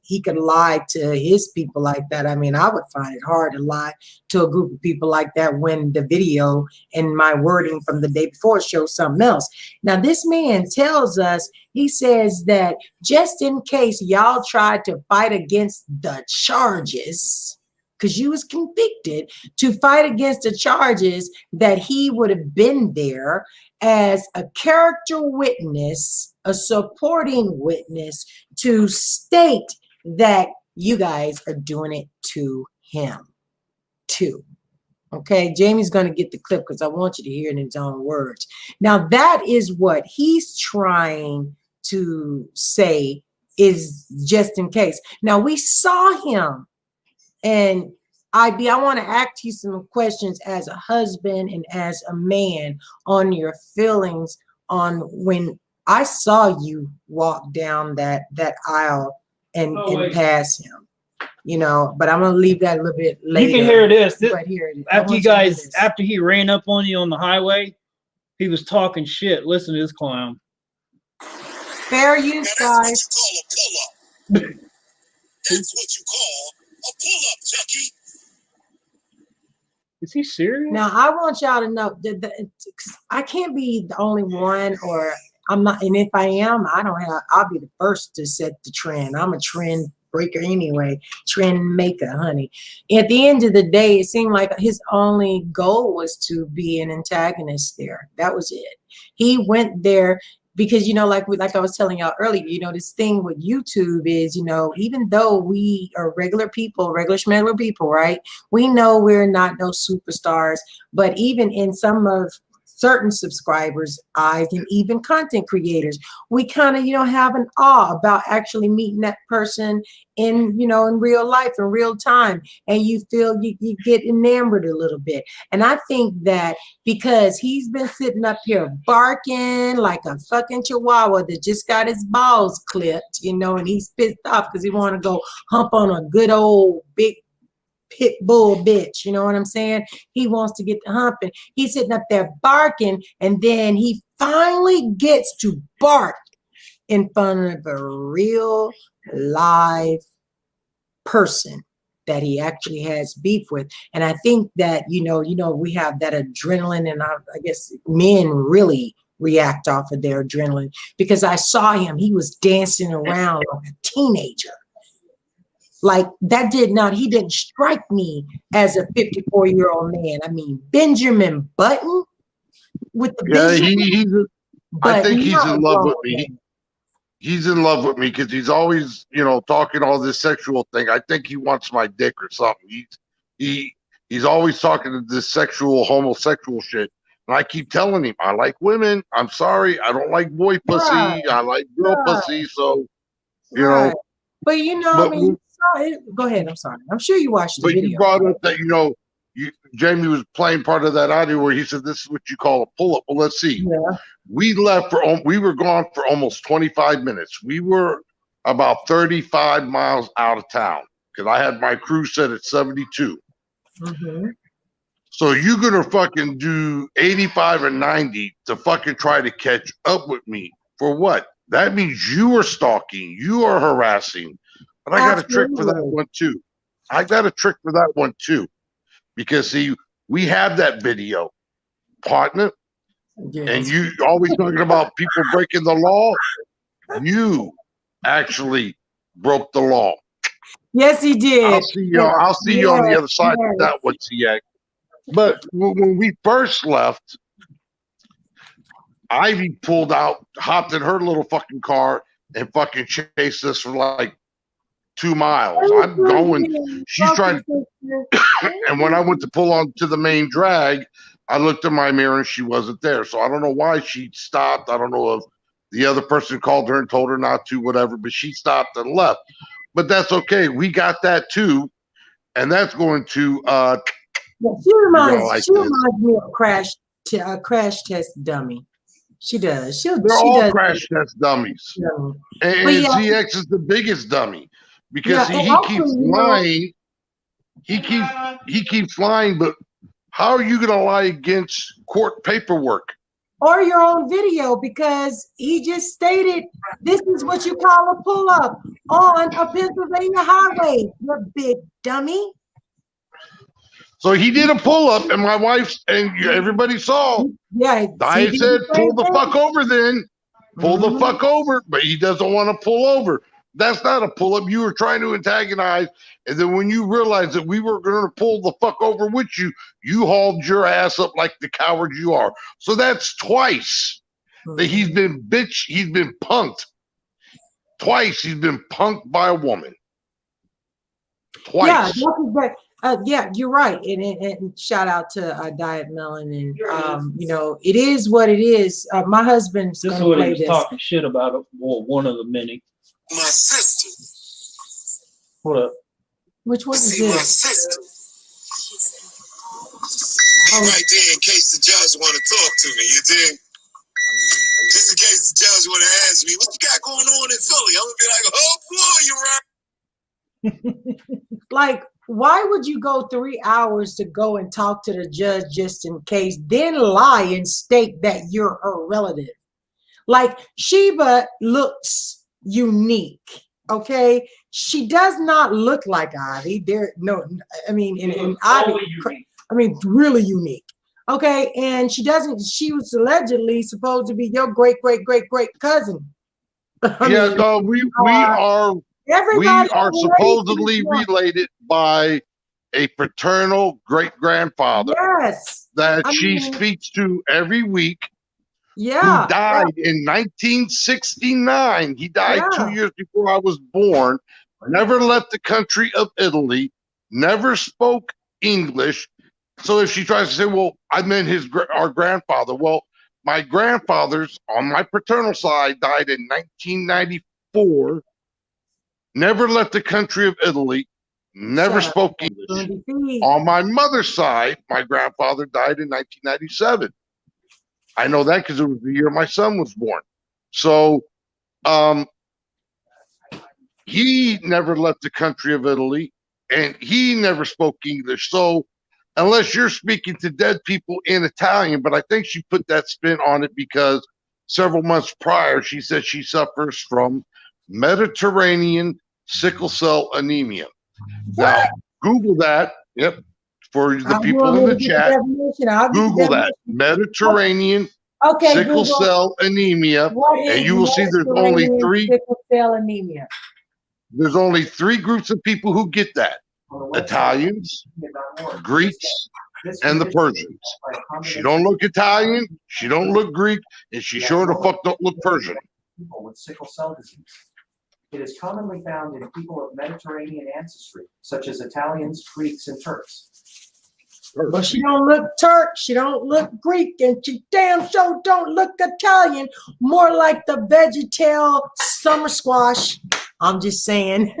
he could lie to his people like that. I mean, I would find it hard to lie to a group of people like that when the video and my wording from the day before shows something else. Now, this man tells us, he says that just in case y'all tried to fight against the charges, because you was convicted, to fight against the charges, that he would have been there as a character witness, a supporting witness, to state that you guys are doing it to him too. Okay, Jamie's going to get the clip because I want you to hear it in his own words. Now, that is what he's trying to say, is just in case. Now, we saw him, and I want to ask you some questions as a husband and as a man on your feelings on when I saw you walk down that aisle and pass him, but I'm going to leave that a little bit later. You can hear this. But here it is. After he ran up on you on the highway, he was talking shit. Listen to this clown. Fair use, guys. That's what you call Is he serious? Now I want y'all to know that I can't be the only one, or I'm not. And if I am, I'll be the first to set the trend. I'm a trend breaker anyway, trend maker, honey. At the end of the day, it seemed like his only goal was to be an antagonist there. That was it. He went there because, you know, like I was telling y'all earlier, you know, this thing with YouTube is, you know, even though we are regular people, regular schmegular people, right? We know we're not no superstars, but even in some of certain subscribers' eyes and even content creators, we kind of, you know, have an awe about actually meeting that person in, you know, in real life, in real time. And you feel you get enamored a little bit. And I think that because he's been sitting up here barking like a fucking chihuahua that just got his balls clipped, you know, and he's pissed off because he want to go hump on a good old big pit bull bitch, you know what I'm saying? He wants to get the humping. He's sitting up there barking, and then he finally gets to bark in front of a real live person that he actually has beef with. And I think that, you know, we have that adrenaline, and I guess men really react off of their adrenaline, because I saw him, he was dancing around like a teenager. Like he didn't strike me as a 54-year-old man. I mean, Benjamin Button with the I think he's in love with me. He's in love with me because he's always, you know, talking all this sexual thing. I think he wants my dick or something. He's always talking this sexual, homosexual shit. And I keep telling him, I like women. I'm sorry, I don't like boy pussy. Right. I like girl pussy. So, you know. But you know, I mean, go ahead. I'm sorry. I'm sure you watched the video. But you brought up that, you know, Jamie was playing part of that audio where he said, this is what you call a pull-up. Well, let's see. Yeah. We were gone for almost 25 minutes. We were about 35 miles out of town because I had my crew set at 72. Mm-hmm. So you're going to fucking do 85 or 90 to fucking try to catch up with me for what? That means you are stalking, you are harassing. But I got a trick for that one too. Because see, we have that video, partner. Yes. And you always talking about people breaking the law. You actually broke the law. Yes, he did. I'll see you on the other side of that one, CX. But when we first left, Ivy hopped in her little fucking car and fucking chased us for like 2 miles. I'm going, she's trying to, and when I went to pull on to the main drag, I looked in my mirror and she wasn't there. So I don't know why she stopped. I don't know if the other person called her and told her not to, whatever, but she stopped and left. But that's okay. We got that too. And that's going to, she reminds me of crash test dummy. She does. They're all crash test dummies. Yeah. And ZX is the biggest dummy because he keeps lying. He keeps lying, but how are you going to lie against court paperwork? Or your own video, because he just stated this is what you call a pull-up on a Pennsylvania highway, you big dummy. So he did a pull-up, and my wife and everybody saw. Yeah. I said, pull the fuck over then. Pull the fuck over, but he doesn't want to pull over. That's not a pull-up. You were trying to antagonize, and then when you realized that we were going to pull the fuck over with you, you hauled your ass up like the coward you are. So that's twice that he's been punked. Twice he's been punked by a woman. Twice. Yeah, you're right. And shout out to Diet Melon. And you know, it is what it is. My husband's this is what he was talking shit about. One of the many. My sister. Hold up. Which one is this? My sister. Be right there in case the judge want to talk to me. You dig? Just in case the judge want to ask me, what you got going on in Philly? I'm gonna be like, oh boy, you're right. Like, why would you go 3 hours to go and talk to the judge just in case, then lie and state that you're her relative? Like, Sheba looks unique, okay? She does not look like Ivy. There, no, I mean, and Ivy, I mean, really unique. Okay, and she doesn't. She was allegedly supposed to be your great cousin. Yeah, no, we are everybody supposedly related by a paternal great grandfather. Yes, that she speaks to every week. Yeah, who died in 1969. He died 2 years before I was born. Never left the country of Italy. Never spoke English. So if she tries to say, "Well, I meant our grandfather," well, my grandfathers on my paternal side died in 1994. Never left the country of Italy. Never spoke English. On my mother's side, my grandfather died in 1997. I know that because it was the year my son was born. So he never left the country of Italy, and he never spoke English. So unless you're speaking to dead people in Italian, but I think she put that spin on it because several months prior, she said she suffers from Mediterranean sickle cell anemia. Now, Google that. Yep. For the people in the chat, Google that. Mediterranean sickle cell anemia. And you will see there's only three. Sickle cell anemia. There's only three groups of people who get that. Italians, Greeks, and the Persians. She don't look Italian, she don't look Greek, and she sure the fuck don't look Persian. People with sickle cell disease. It is commonly found in people of Mediterranean ancestry, such as Italians, Greeks, and Turks. But she don't look Turk, she don't look Greek, and she damn sure don't look Italian. More like the VeggieTale summer squash. I'm just saying.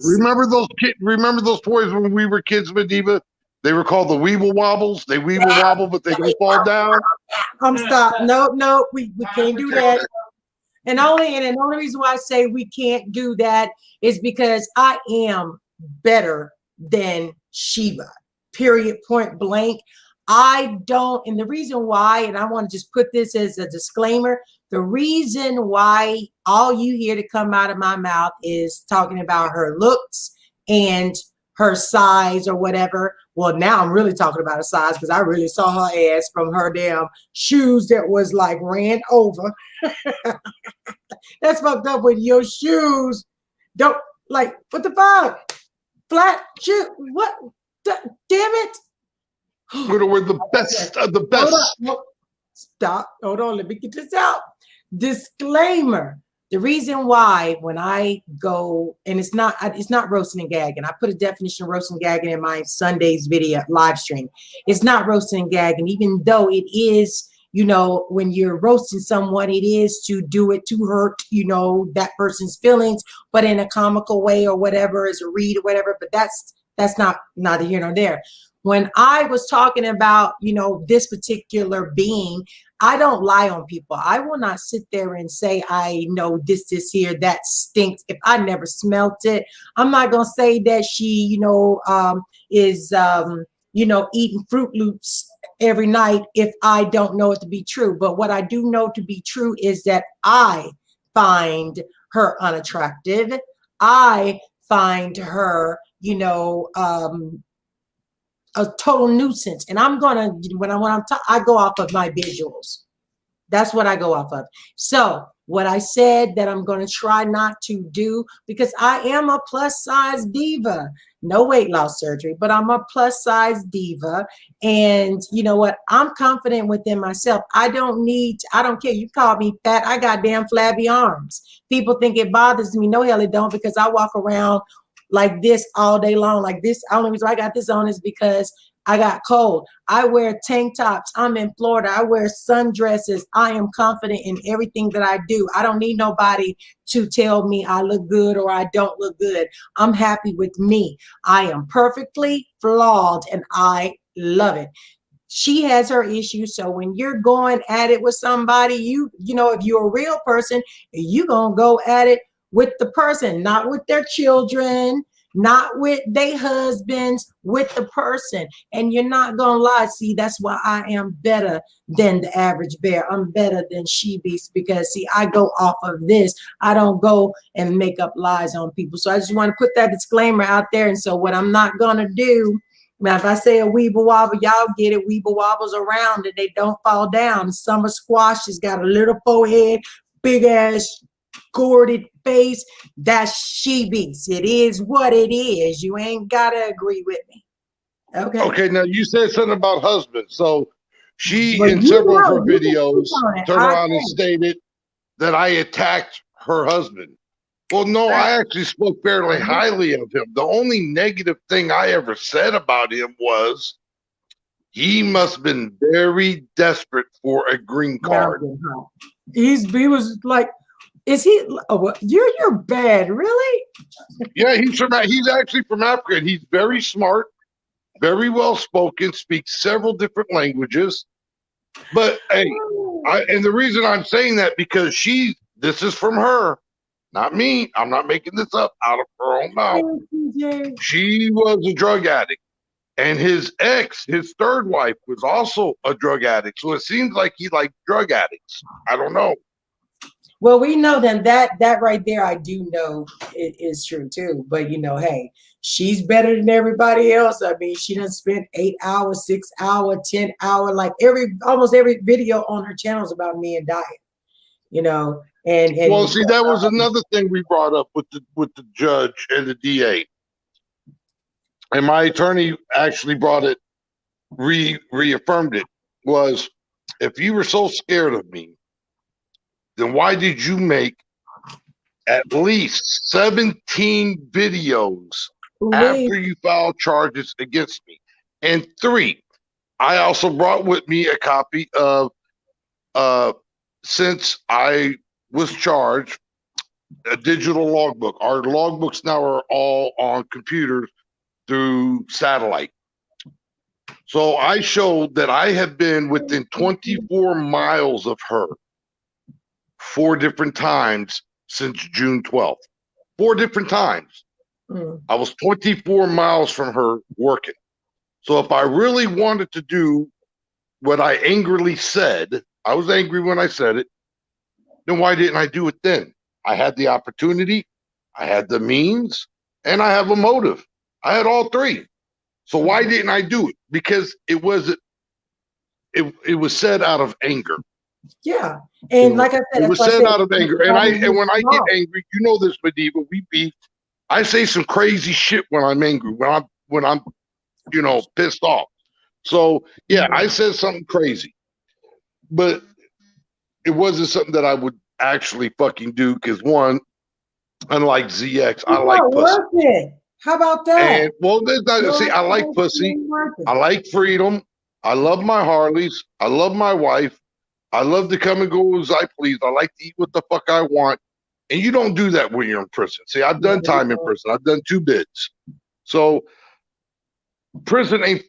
Remember those toys when we were kids, MaDiva? They were called the Weeble Wobbles. They Weeble Wobble, but they don't fall down. I'm stopped. No, we can't do that. And the only reason why I say we can't do that is because I am better than Sheba. Period, point blank. I don't, and the reason why, and I want to just put this as a disclaimer, the reason why all you hear to come out of my mouth is talking about her looks and her size or whatever. Well, now I'm really talking about her size because I really saw her ass from her damn shoes that was like ran over. That's fucked up with your shoes. Don't, like, what the fuck? Flat shoe, what? Damn it. We're the best of the best. Stop. Hold on. Let me get this out. Disclaimer. The reason why when I go, and it's not roasting and gagging. I put a definition of roasting and gagging in my Sunday's video live stream. It's not roasting and gagging, even though it is, you know, when you're roasting someone, it is to do it to hurt, you know, that person's feelings, but in a comical way or whatever, as a read or whatever. But that's not neither here nor there. When I was talking about, you know, this particular being, I don't lie on people. I will not sit there and say, I know this here, that stinks. If I never smelt it, I'm not going to say that she, you know, is, you know, eating Fruit Loops every night if I don't know it to be true. But what I do know to be true is that I find her unattractive. I find her, you know, a total nuisance. And I'm gonna, I go off of my visuals. That's what I go off of. So what I said that I'm gonna try not to do, because I am a plus size diva, no weight loss surgery, but I'm a plus size diva. And you know what? I'm confident within myself. I don't care. You call me fat. I got damn flabby arms. People think it bothers me. No, hell it don't, because I walk around like this all day long, like this. The only reason I got this on is because I got cold. I wear tank tops. I'm in Florida. I wear sundresses. I am confident in everything that I do. I don't need nobody to tell me I look good or I don't look good. I'm happy with me. I am perfectly flawed and I love it. She has her issues. So when you're going at it with somebody, you know, if you're a real person, you're going to go at it with the person, not with their children, not with their husbands, with the person. And you're not gonna lie. See, that's why I am better than the average bear. I'm better than she beast, because see, I go off of this. I don't go and make up lies on people. So I just want to put that disclaimer out there. And so what I'm not gonna do, now if I say a weeble wobble, y'all get it. Weeble wobbles around and they don't fall down. Summer squash has got a little forehead, big ass gorded face. That's she beast. It is what it is. You ain't gotta agree with me. Okay. Okay, now you said something about husband. So she, Well, in you several of know, her you can videos, speak on it. turned I around and think. stated that I attacked her husband. Well, no, I actually spoke fairly highly of him. The only negative thing I ever said about him was he must have been very desperate for a green card. He was like, is he? Oh, well, you're bad, really? Yeah, he's actually from Africa, and he's very smart, very well spoken, speaks several different languages. But hey, and the reason I'm saying that because this is from her, not me. I'm not making this up out of her own mouth. She was a drug addict, and his ex, his third wife, was also a drug addict. So it seems like he liked drug addicts. I don't know. Well, we know then that right there, I do know it is true too. But you know, hey, she's better than everybody else. I mean, she done spent 8 hours, 6 hour, 10 hour, like almost every video on her channel is about me and diet. You know, and well, see, that was another thing we brought up with the judge and the DA, and my attorney actually brought it, reaffirmed it. Was if you were so scared of me, then why did you make at least 17 videos after you filed charges against me? And 3, I also brought with me a copy of, since I was charged, a digital logbook. Our logbooks now are all on computers through satellite. So I showed that I have been within 24 miles of her 4 different times since June 12th. 4 different times. I was 24 miles from her working. So if I really wanted to do what I angrily said, I was angry when I said it, then why didn't I do it then? I had the opportunity, I had the means, and I have a motive. I had all 3. So why didn't I do it? Because it was said out of anger. Yeah. And like I said, it was said out of anger. And when I get angry, you know this, MaDiva, we beef. I say some crazy shit when I'm angry, when I'm pissed off. So yeah, I said something crazy. But it wasn't something that I would actually fucking do, because one, unlike ZX, I like pussy. How about that? And well, see, I like pussy. I like freedom. I love my Harleys. I love my wife. I love to come and go as I please. I like to eat what the fuck I want. And you don't do that when you're in prison. See, I've done time in prison. I've done 2 bids. So prison ain't,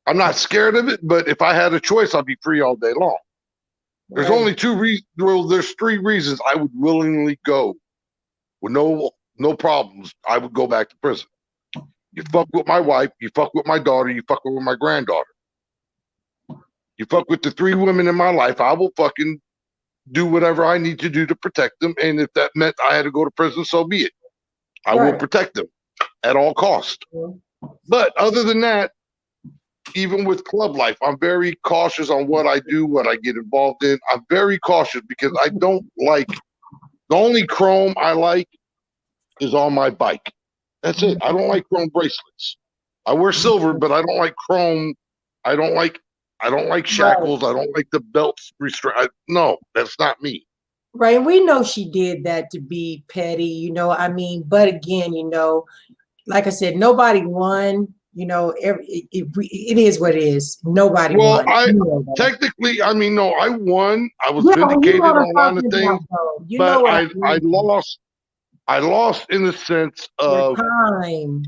I'm not scared of it, but if I had a choice, I'd be free all day long. There's only 2 reasons. Well, there's 3 reasons I would willingly go with no problems. I would go back to prison. You fuck with my wife, you fuck with my daughter, you fuck with my granddaughter. You fuck with the 3 women in my life, I will fucking do whatever I need to do to protect them. And if that meant I had to go to prison, so be it. I will protect them at all costs. But other than that, even with club life, I'm very cautious on what I do, what I get involved in. I'm very cautious because I don't like, the only chrome I like is on my bike. That's it. I don't like chrome bracelets. I wear silver, but I don't like chrome. I don't like shackles. I don't like the belts restraint. No, that's not me. Right. And we know she did that to be petty, but again, like I said, nobody won. It is what it is. Nobody won. Well, technically, no, I won. I was vindicated on a lot of things, but I lost. I lost in the sense of time.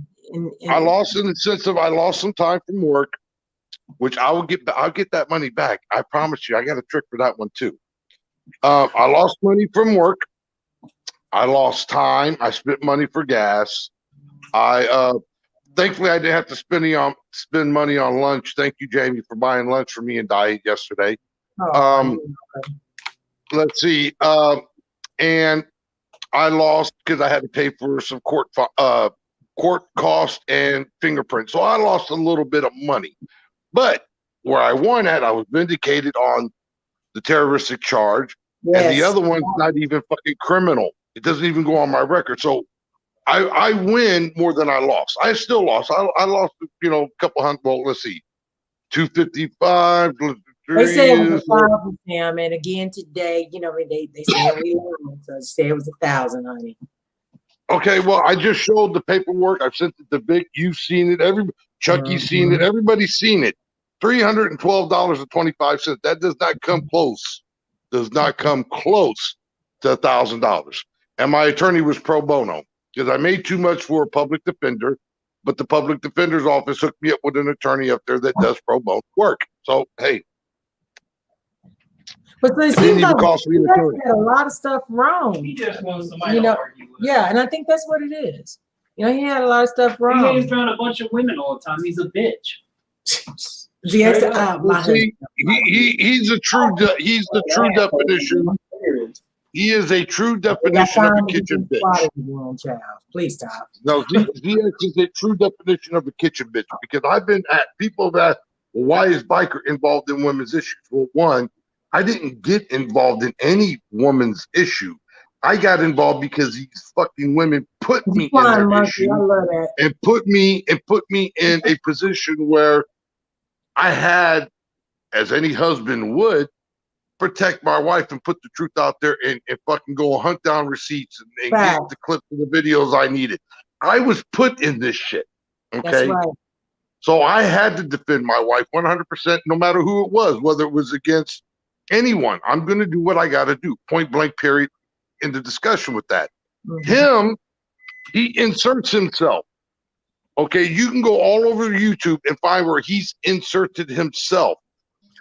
I lost in the sense of I lost some time from work, which I'll get that money back. I promise you. I got a trick for that one too. I lost money from work. I lost time. I spent money for gas. Thankfully I didn't have to spend money on lunch. Thank you, Jamie, for buying lunch for me and Diet yesterday. Oh, Let's see. And I lost because I had to pay for some court cost and fingerprints. So I lost a little bit of money. But where I won at, I was vindicated on the terroristic charge. yes. And the other one's not even fucking criminal. It doesn't even go on my record. So I win more than I lost. I still lost. I lost, you know, a couple hundred. Well, let's see, 255. They said it was 1,000, Sam, and again today, you know, they said we won, so they said it was 1,000, honey. Okay, well, I just showed the paperwork. I've sent it to Vic. You've seen it. Chucky's seen it. Everybody's seen it. $312.25. That does not come close. Does not come close to $1,000. And my attorney was pro bono because I made too much for a public defender, but the public defender's office hooked me up with an attorney up there that does pro bono work. So hey. But it seems like he had a lot of stuff wrong. He just wants somebody you to know, argue with. yeah, and I think that's what it is. You know, he had a lot of stuff wrong. He hangs around a bunch of women all the time. He's a bitch. He's a true. He's the true definition. He is a true definition of a kitchen bitch. Please stop. No, ZX is a true definition of a kitchen bitch because I've been at people that, well, why is Biker involved in women's issues? Well, one, I didn't get involved in any woman's issue. I got involved because these fucking women put me in their issue and put me in a position where I had, as any husband would, protect my wife and put the truth out there and fucking go hunt down receipts and get the clips of the videos I needed. I was put in this shit. Okay. That's right. So I had to defend my wife 100%, no matter who it was, whether it was against anyone. I'm going to do what I got to do. Point blank, period. In the discussion with that. He inserts himself. Okay. You can go all over YouTube and find where he's inserted himself.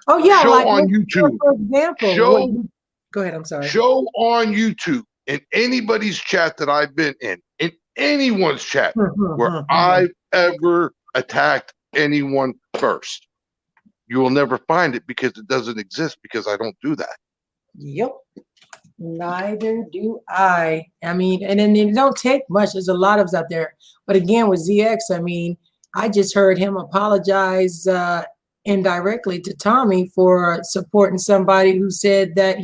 Oh yeah, show like on YouTube. For example, go ahead. I'm sorry. Show on YouTube in anybody's chat that I've been in anyone's chat where I've ever attacked anyone first. You will never find it because it doesn't exist because I don't do that. Yep. Neither do I. I mean, and then it don't take much. There's a lot of us out there. But again, with ZX, I mean, I just heard him apologize indirectly to Tommy for supporting somebody who said that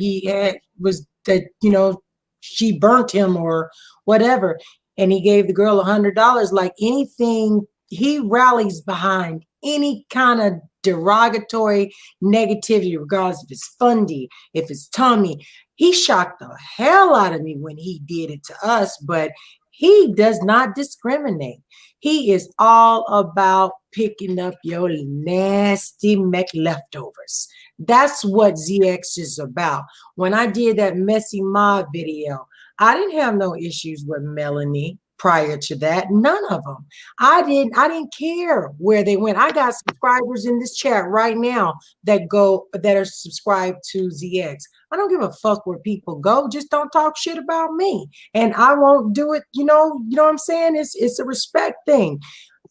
she burnt him or whatever, and he gave the girl $100. Like anything, he rallies behind any kind of derogatory negativity, regardless if it's Fundy, if it's Tommy. He shocked the hell out of me when he did it to us, but he does not discriminate. He is all about picking up your nasty leftovers. That's what ZX is about. When I did that Messy Mob video, I didn't have no issues with Melanie prior to that. None of them. I didn't care where they went. I got subscribers in this chat right now that are subscribed to ZX. I don't give a fuck where people go. Just don't talk shit about me. And I won't do it. You know what I'm saying? It's a respect thing.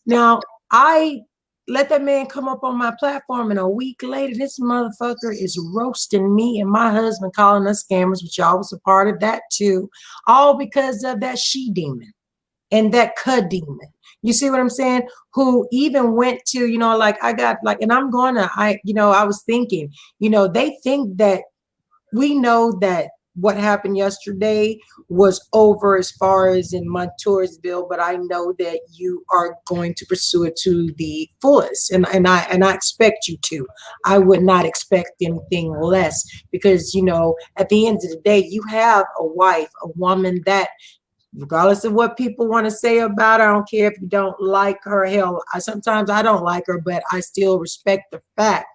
Now, I let that man come up on my platform, and a week later, this motherfucker is roasting me and my husband, calling us scammers, which y'all was a part of that too, all because of that she demon and that cud demon. You see what I'm saying? Who even went to, I was thinking, they think that we know that what happened yesterday was over as far as in Montoursville, but I know that you are going to pursue it to the fullest, and I expect you to. I would not expect anything less because, at the end of the day, you have a wife, a woman that, regardless of what people want to say about her, I don't care if you don't like her. Hell, sometimes I don't like her, but I still respect the fact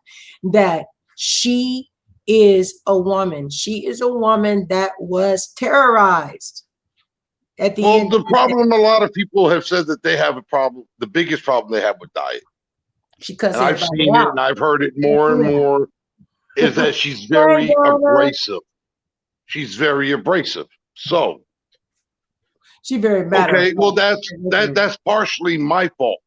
that she is a woman. She is a woman that was terrorized. At the end. The problem, a lot of people have said that they have a problem. The biggest problem they have with Diet, and I've seen it and I've heard it more and more, is that she's very abrasive. She's very abrasive. So She very matter. Okay, well that's partially my fault.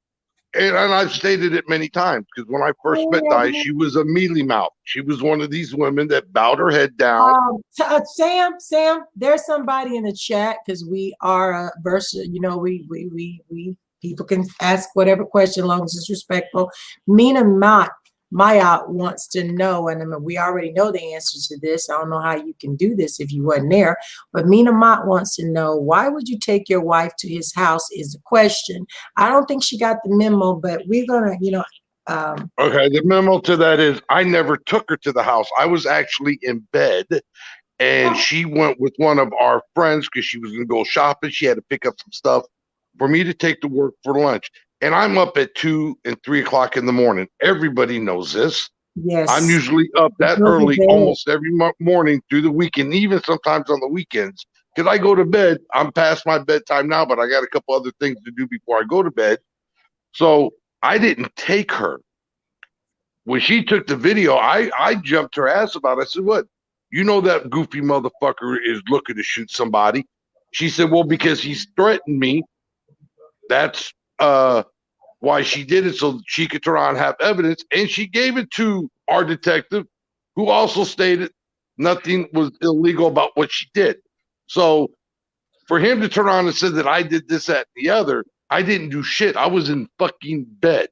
And I've stated it many times because when I first met Di, she was a mealy mouth. She was one of these women that bowed her head down. Sam, there's somebody in the chat because we are versus, you know, we people can ask whatever question as long as it's respectful. Mina Maya wants to know, and I mean, we already know the answer to this. I don't know how you can do this if you wasn't there, but Mina Mott wants to know, why would you take your wife to his house is the question. I don't think she got the memo, but we're gonna, you know. Okay, the memo to that is I never took her to the house. I was actually in bed, and she went with one of our friends because she was gonna go shopping. She had to pick up some stuff for me to take to work for lunch. And I'm up at 2 and 3 o'clock in the morning. Everybody knows this. Yes. I'm usually up that early almost every morning through the weekend, even sometimes on the weekends. Because I go to bed, I'm past my bedtime now, but I got a couple other things to do before I go to bed. So I didn't take her. When she took the video, I jumped her ass about it. I said, what? You know that goofy motherfucker is looking to shoot somebody. She said, well, because he's threatened me. That's why she did it, so she could turn around and have evidence. And she gave it to our detective, who also stated nothing was illegal about what she did. So for him to turn around and say that I did this, that, and the other, I didn't do shit. I was in fucking bed.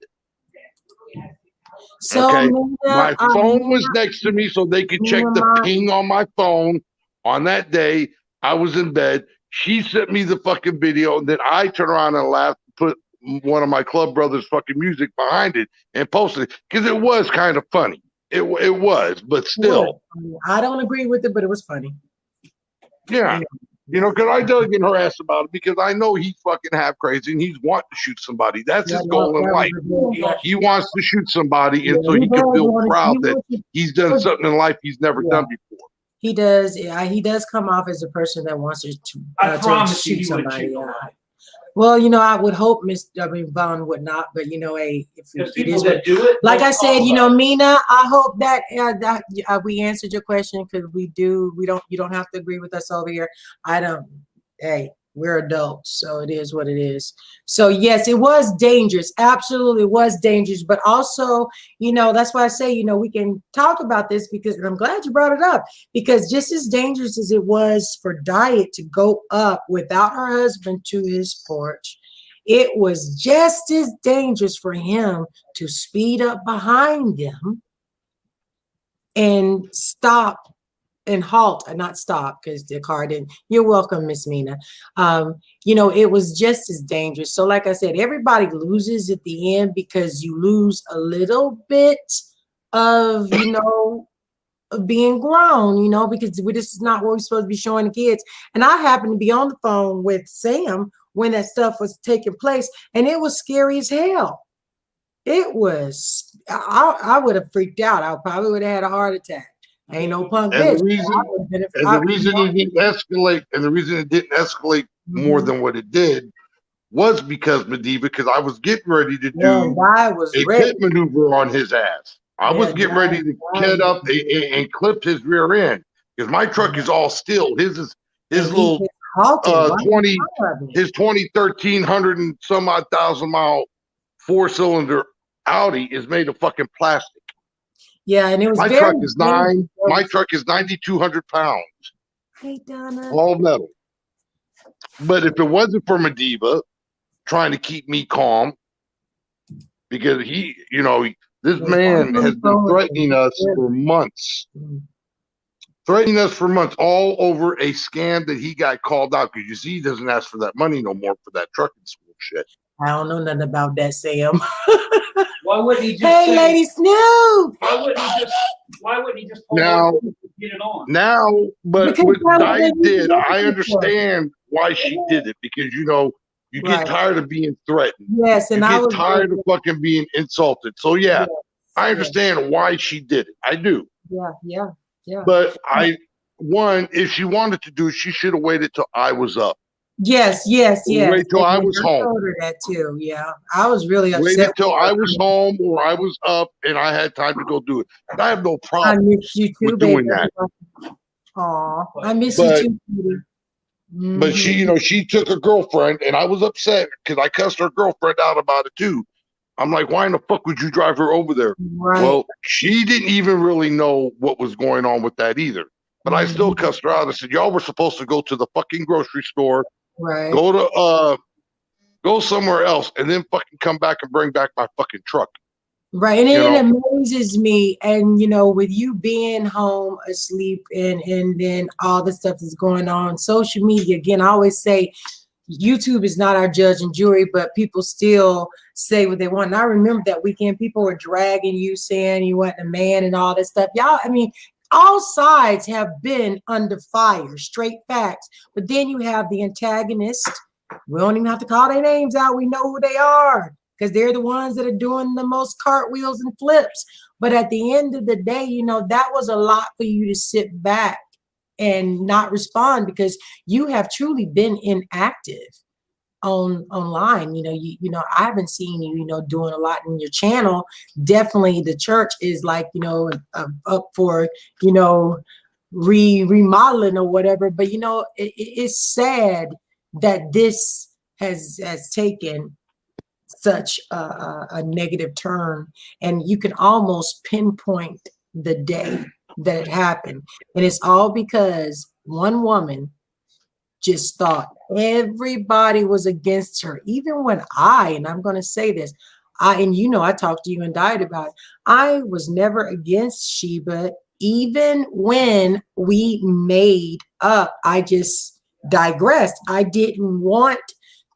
So okay, Mina, my phone was next to me so they could check the ping on my phone. On that day, I was in bed. She sent me the fucking video, and then I turned around and laughed, put one of my club brothers' fucking music behind it, and posted it because it was kind of funny. It was, but still. I don't agree with it, but it was funny. Yeah. You know, because I dug in her ass about it because I know he's fucking half crazy and he's wanting to shoot somebody. That's his goal in life. He wants to shoot somebody, and so he can feel proud that he's done something in life he's never done before. He does. Yeah, he does come off as a person that wants to shoot somebody. Well, you know, I would hope Miss Vaughn would not, but you know, if it is what, do it, like I said, you know, Mina, I hope that we answered your question because you don't have to agree with us over here. I don't. Hey, we're adults, so it is what it is. So yes, it was dangerous. Absolutely, it was dangerous. But also, you know, that's why I say, you know, we can talk about this because, and I'm glad you brought it up, because just as dangerous as it was for Diet to go up without her husband to his porch, it was just as dangerous for him to speed up behind them and stop and halt and not stop because the car didn't. You're welcome, Miss Mina. You know, it was just as dangerous. So like I said, everybody loses at the end because you lose a little bit of, you know, of being grown, you know, because this is not what we're supposed to be showing the kids. And I happened to be on the phone with Sam when that stuff was taking place, and it was scary as hell. It was, I would have freaked out. I probably would have had a heart attack. Ain't no punk bitch. The reason it didn't escalate more than what it did was because MaDiva, because I was getting ready to do a pit maneuver on his ass. I was getting ready to get up and clip his rear end because my truck is all steel. His little 2013 100 and some odd thousand mile 4-cylinder Audi is made of fucking plastic. Yeah, and it was my truck is 9,200 pounds. Hey, Donna. All metal. But if it wasn't for MaDiva trying to keep me calm, because he, you know, this man has been threatening us for months. Threatening us for months all over a scam that he got called out because you see he doesn't ask for that money no more for that trucking school shit. I don't know nothing about that, Sam. Why wouldn't he just hey, Lady Snoop? Why wouldn't he just now get it on? Now, but what I did, I understand why she did it because you know you get tired of being threatened. Yes, and I was tired of fucking being insulted. So yeah, I understand why she did it. I do. Yeah. But if she wanted to do it, she should have waited till I was up. Yes. Wait till I was home. I told her that too. Yeah, I was really upset. Wait until I was home or I was up and I had time to go do it. And I have no problem I miss you too, with doing that. Aw, I miss you too, Peter. But she, you know, she took a girlfriend, and I was upset because I cussed her girlfriend out about it too. I'm like, why in the fuck would you drive her over there? Right. Well, she didn't even really know what was going on with that either. But I still cussed her out. I said, y'all were supposed to go to the fucking grocery store, Right. go somewhere else, and then fucking come back and bring back my fucking truck. Right. And it amazes me. And, you know, with you being home asleep and then all the stuff that's going on, social media, again, I always say YouTube is not our judge and jury, but people still say what they want. And I remember that weekend, people were dragging you, saying you weren't a man and all that stuff. Y'all, I mean, all sides have been under fire, straight facts. But then you have the antagonist. We don't even have to call their names out. We know who they are, because they're the ones that are doing the most cartwheels and flips. But at the end of the day, you know, that was a lot for you to sit back and not respond, because you have truly been inactive online. You know, I haven't seen you, you know, doing a lot in your channel. Definitely the church is like, you know, up for, you know, remodeling or whatever. But, you know, it's sad that this has taken such a negative turn, and you can almost pinpoint the day that it happened. And it's all because one woman just thought everybody was against her. Even when and I'm going to say this, and you know, I talked to you and Died about it. I was never against Sheba. Even when we made up, I just digressed. I didn't want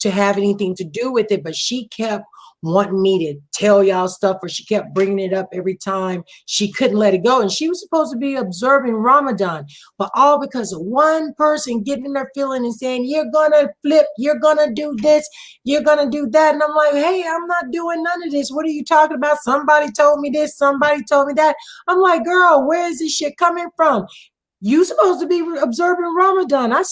to have anything to do with it, but she kept wanting me to tell y'all stuff, or she kept bringing it up every time. She couldn't let it go. And she was supposed to be observing Ramadan, but all because of one person getting in their feeling and saying, you're gonna flip, you're gonna do this, you're gonna do that. And I'm like, hey, I'm not doing none of this. What are you talking about? Somebody told me this, somebody told me that. I'm like, girl, where is this shit coming from? You supposed to be observing Ramadan. I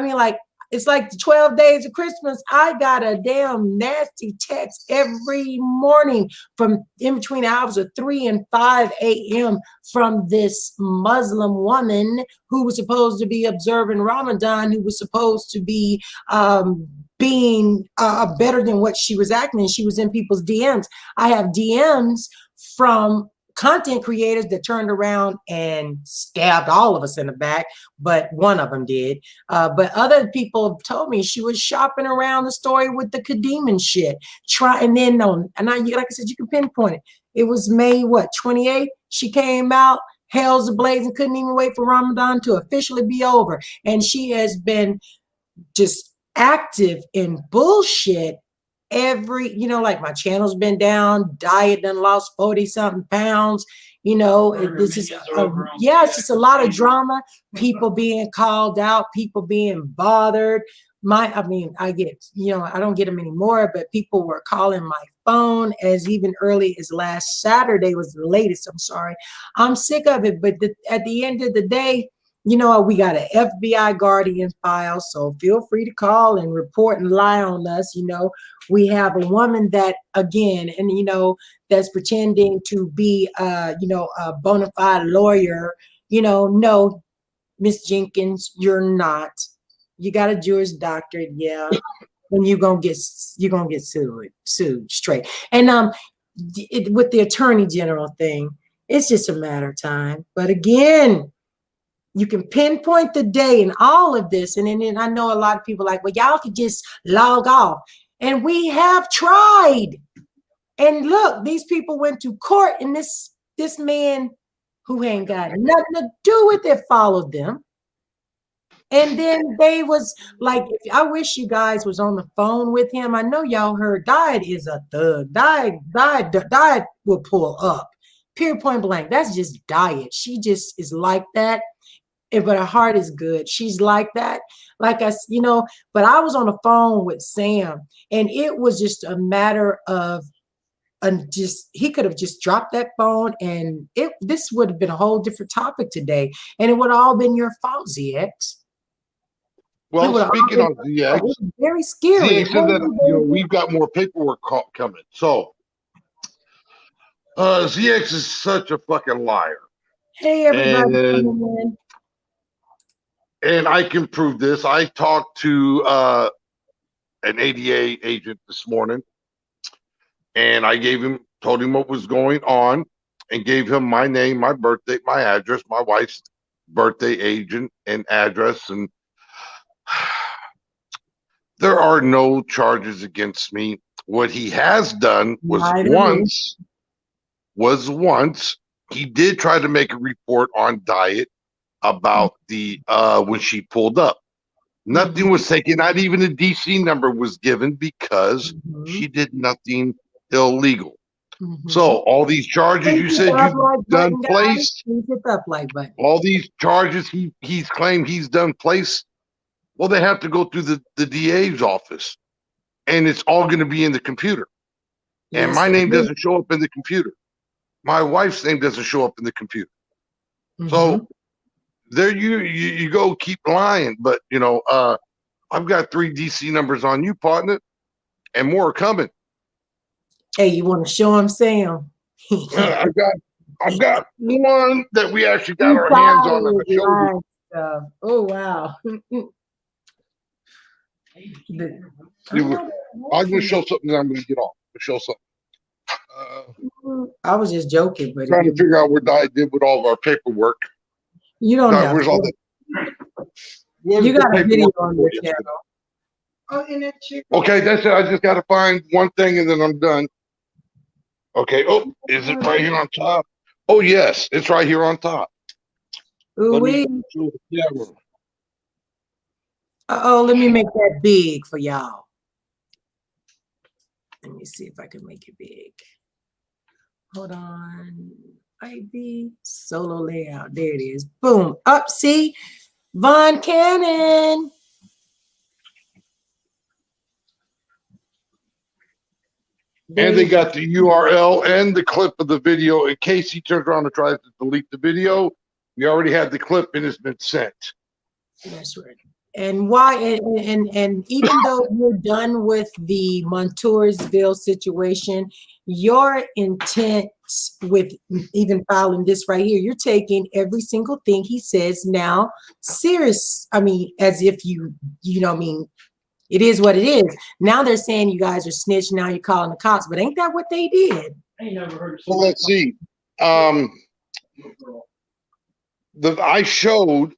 mean, like, it's like the 12 days of Christmas. I got a damn nasty text every morning from in between the hours of 3 and 5 a.m. from this Muslim woman who was supposed to be observing Ramadan, who was supposed to be being better than what she was acting. And she was in people's DMs. I have DMs from content creators that turned around and stabbed all of us in the back, but one of them did. But other people told me she was shopping around the story with the Kadeem and shit. Like I said, you can pinpoint it. It was May, 28th? She came out, hell's ablaze, and couldn't even wait for Ramadan to officially be over. And she has been just active in bullshit you know, like my channel's been down, diet done lost 40-something pounds, you know. This is it's just a lot of drama, people being called out, people being bothered. I get, you know, I don't get them anymore, but people were calling my phone as even early as last Saturday was the latest. I'm sorry, I'm sick of it. But at the end of the day, you know, we got an FBI guardian file, so feel free to call and report and lie on us. You know, we have a woman that, again, and, you know, that's pretending to be, you know, a bona fide lawyer. You know, no, Miss Jenkins, you're not. You got a Jewish doctorate, yeah, and you're gonna get sued straight. And with the attorney general thing, it's just a matter of time. But again, you can pinpoint the day and all of this. And then I know a lot of people like, well, y'all could just log off. And we have tried. And look, these people went to court, and this man who ain't got nothing to do with it followed them. And then they was like, I wish you guys was on the phone with him. I know y'all heard Died is a thug. Died will pull up. Period, point blank. That's just Diet. She just is like that. But her heart is good. She's like that. Like you know, but I was on the phone with Sam, and it was just a matter of he could have just dropped that phone, and this would have been a whole different topic today, and it would have all been your fault, ZX. Well, speaking of ZX, very scary. ZX said that, you know, we've got more paperwork coming. So ZX is such a fucking liar. Hey, everybody. and I can prove this. I talked to an ADA agent this morning, and I told him what was going on, and gave him my name, my birthday, my address, my wife's birthday, agent, and address, and there are no charges against me. What he has done was once he did try to make a report on Diet about the when she pulled up. Nothing was taken, not even a DC number was given because she did nothing illegal. So all these charges you said you've done placed, all these charges he's claimed he's done placed, well, they have to go through the DA's office, and it's all going to be in the computer. And my name doesn't show up in the computer. My wife's name doesn't show up in the computer. So there you go, keep lying. But you know, I've got 3 DC numbers on you, partner, and more are coming. Hey, you want to show him, Sam? I've got one that we actually got our hands on the shoulder. Oh wow. I'm gonna show something that I'm gonna get off. Show something. I was just joking, but trying to figure out what I did with all of our paperwork. You don't have. Where's all that? You got a video on your channel. Okay, that's it. I just got to find one thing and then I'm done. Okay. Oh, is it right here on top? Oh yes, it's right here on top. Ooh wee. Uh-oh, let me make that big for y'all. Let me see if I can make it big. Hold on. IV solo layout. There it is. Boom. Up. See? Von Cannon. And they got the URL and the clip of the video in case he turns around and tries to delete the video. We already had the clip and it's been sent. That's right. And why? And even though you're done with the Montoursville situation, your intent with even filing this right here, you're taking every single thing he says now serious. I mean, as if you know, I mean, it is what it is. Now they're saying you guys are snitch. Now you're calling the cops, but ain't that what they did? I ain't never heard of. Well, let's see. I showed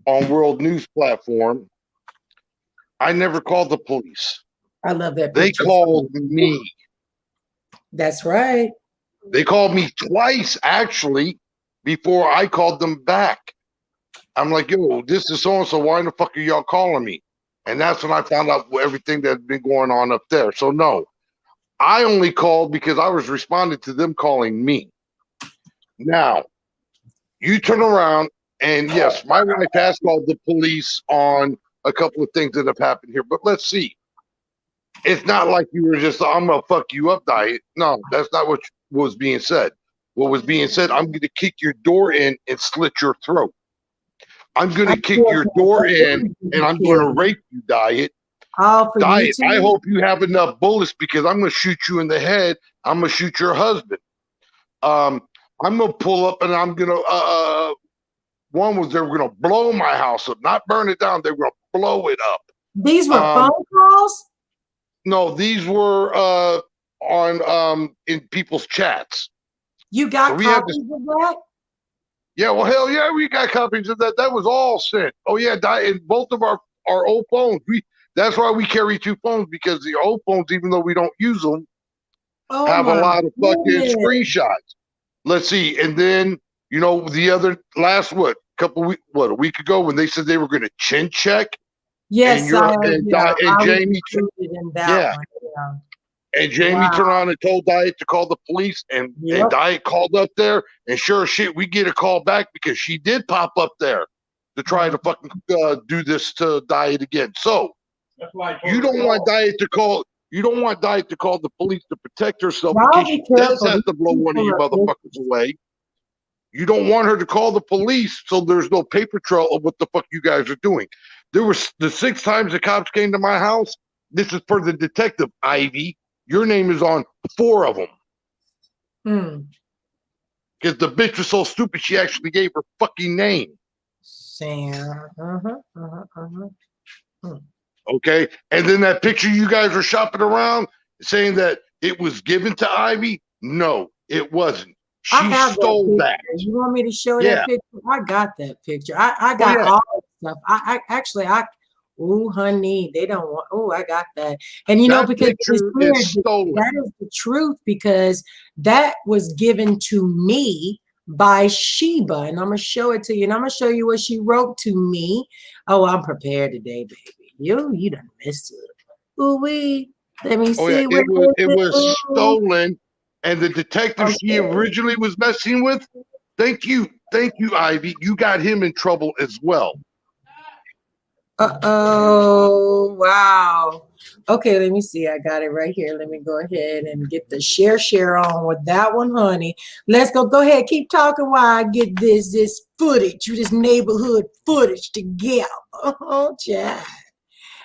on World News platform. I never called the police. I love that. They called me. That's right. They called me twice actually before I called them back. I'm like, yo, this is so and so. Why the fuck are y'all calling me? And that's when I found out everything that had been going on up there. So no, I only called because I was responding to them calling me. Now, you turn around and yes, my wife has called the police on a couple of things that have happened here. But let's see. It's not like you were just, I'm going to fuck you up, Diet. No, that's not what was being said. What was being said, I'm going to kick your door in and slit your throat. I'm going to kick your door in and I'm going to rape you, Diet. Diet, I hope you have enough bullets because I'm going to shoot you in the head. I'm going to shoot your husband. I'm going to pull up and I'm going to, one was they were going to blow my house up, not burn it down. They were going to blow it up. These were phone calls? No, these were on in people's chats. You got copies of that? Yeah, well, hell yeah, we got copies of that. That was all sent. Oh yeah, in both of our old phones. That's why we carry 2 phones because the old phones, even though we don't use them, have a lot of fucking screenshots. Let's see, and then you know the other last a week ago when they said they were going to chin check. Yes, and Jamie, and Jamie turned around and told Diet to call the police, and Diet called up there, and sure as shit, we get a call back because she did pop up there to try to fucking do this to Diet again. So you don't want Diet to call. You don't want Diet to call the police to protect herself in case she does have to blow one of you motherfuckers away. You don't want her to call the police so there's no paper trail of what the fuck you guys are doing. There was the 6 times the cops came to my house. This is for the detective, Ivy. Your name is on 4 of them. Because the bitch was so stupid, she actually gave her fucking name. Sam. Okay. And then that picture you guys were shopping around saying that it was given to Ivy. No, it wasn't. I She have stole that. picture. You want me to show Yeah. that picture? I got that picture. I got yeah. all that stuff. I actually, ooh, honey, they don't want, oh, I got that. And you know, That because it's picture clear, is stolen. that is the truth, because that was given to me by Sheba. And I'm going to show it to you. And I'm going to show you what she wrote to me. Oh, I'm prepared today, baby. You done missed it. Ooh, wee. Let me see. Oh yeah, where it was Ooh. stolen, and the detective she originally was messing with. Thank you, Ivy. You got him in trouble as well. Uh-oh, wow. Okay, let me see. I got it right here. Let me go ahead and get the share on with that one, honey. Let's go. Go ahead. Keep talking while I get this footage, this neighborhood footage together. Oh, child.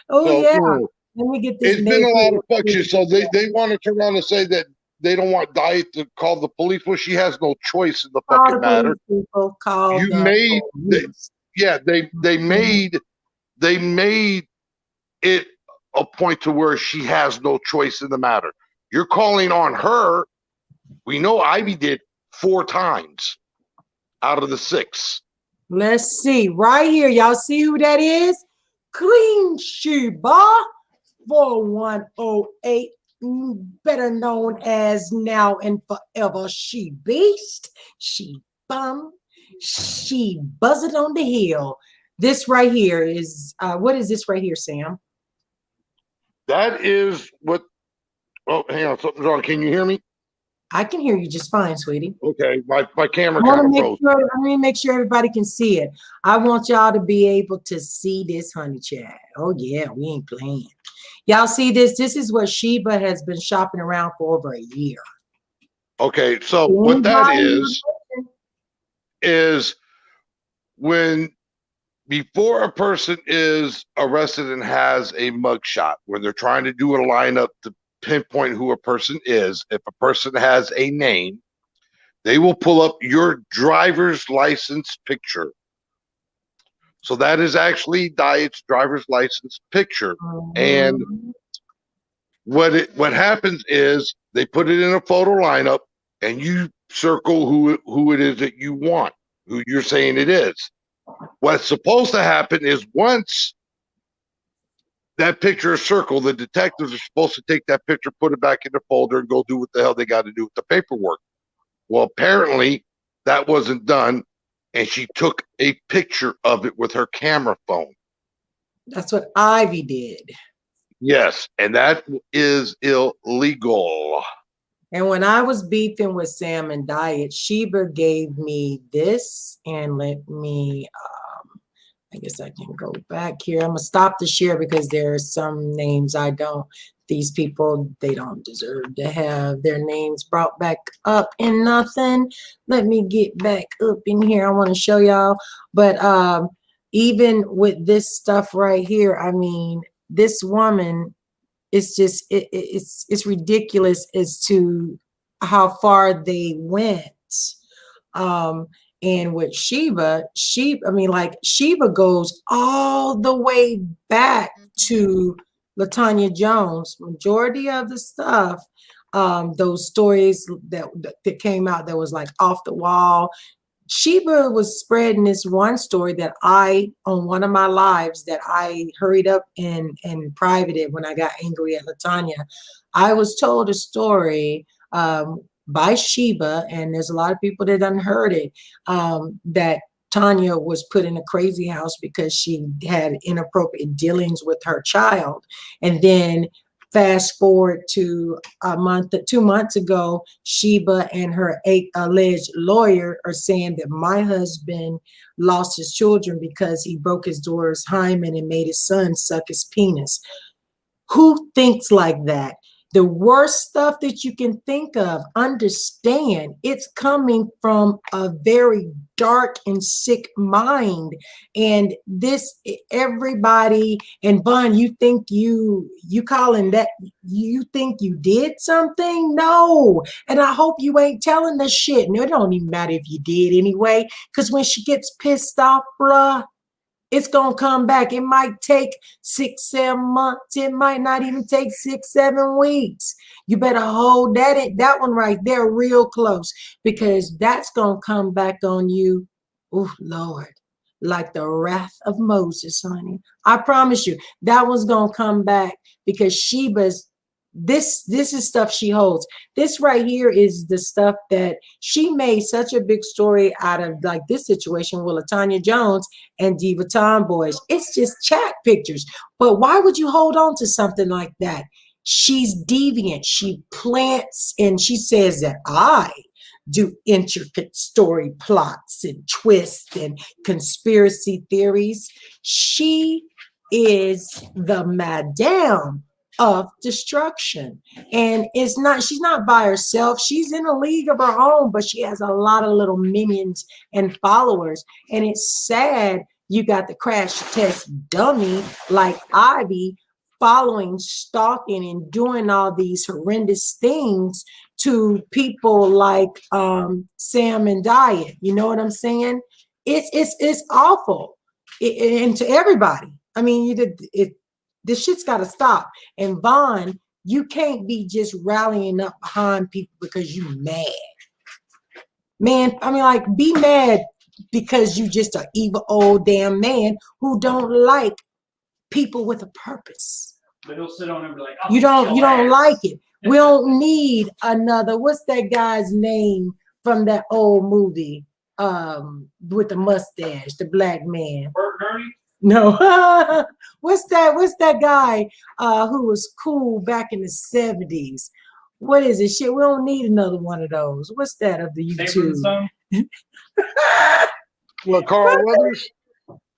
Oh, So, yeah. Let me get this. It's been a lot of fuck shit. So they want to turn around and say that they don't want Diet to call the police. Well, she has no choice in the fucking matter. People call You made, they made it a point to where she has no choice in the matter. You're calling on her. We know Ivy did 4 times out of the 6. Let's see right here. Y'all see who that is? Queen Sheba 4108, better known as now and forever She Beast, She Bum, She Buzzard on the Hill. This right here is what is this right here, Sam? That is what. Oh, hang on, something's wrong. Can you hear me? I can hear you just fine, sweetie. Okay, my camera I kind of froze. Let me make sure everybody can see it. I want y'all to be able to see this, honey chat. Oh yeah, we ain't playing. Y'all see this? This is what Sheba has been shopping around for over a year. Okay, so what that is when before a person is arrested and has a mugshot, when they're trying to do a lineup to pinpoint who a person is, if a person has a name, they will pull up your driver's license picture. So that is actually Diet's driver's license picture. And what happens is they put it in a photo lineup and you circle who it is that you want, who you're saying it is. What's supposed to happen is once that picture is circled, the detectives are supposed to take that picture, put it back in the folder, and go do what the hell they got to do with the paperwork. Well, apparently that wasn't done, and she took a picture of it with her camera phone. That's what Ivy did. Yes, and that is illegal. And when I was beefing with Sam and Diet, Sheba gave me this, and let me, I guess I can go back here. I'm gonna stop the share because there are some names I don't, these people, they don't deserve to have their names brought back up in nothing. Let me get back up in here. I want to show y'all, but even with this stuff right here, I mean, this woman, it's just, it's ridiculous as to how far they went. And with Sheba, I mean, like Sheba goes all the way back to LaTanya Jones. Majority of the stuff, those stories that came out that was like off the wall. Sheba was spreading this one story that on one of my lives that I hurried up and privated when I got angry at LaTanya. I was told a story by Sheba, and there's a lot of people that done heard it, that Tanya was put in a crazy house because she had inappropriate dealings with her child. And then fast forward to 2 months ago, Sheba and her alleged lawyer are saying that my husband lost his children because he broke his daughter's hymen and made his son suck his penis. Who thinks like that? The worst stuff that you can think of, understand it's coming from a very dark and sick mind. And this, everybody, and Bun, you think you calling that, you think you did something? No. And I hope you ain't telling the shit. No, it don't even matter if you did anyway, because when she gets pissed off, bruh, It's gonna come back. It might take 6, 7 months. It might not even take 6, 7 weeks. You better hold that one right there real close, because that's gonna come back on you. Oh Lord, like the wrath of Moses, honey. I promise you, that one's gonna come back, because Sheba's this is stuff she holds. This right here is the stuff that she made such a big story out of, like this situation with LaTanya Jones and Diva Tomboys. It's just chat pictures. But why would you hold on to something like that? She's deviant. She plants, and she says that I do intricate story plots and twists and conspiracy theories. She is the madame of destruction. And she's not by herself. She's in a league of her own, but she has a lot of little minions and followers. And it's sad you got the crash test dummy like Ivy following, stalking, and doing all these horrendous things to people like Sam and Diet. You know what I'm saying? It's awful. And to everybody. I mean, this shit's got to stop. And Vaughn, you can't be just rallying up behind people because you mad. Man, I mean, like, be mad because you just an evil old damn man who don't like people with a purpose. But he'll sit on and be like, you don't like it. We don't need another, what's that guy's name from that old movie with the mustache, the black man? Bert Ernie? No. what's that guy who was cool back in the 70s? What is it? Shit, we don't need another one of those. What's that of the YouTube? What, Carl Weathers?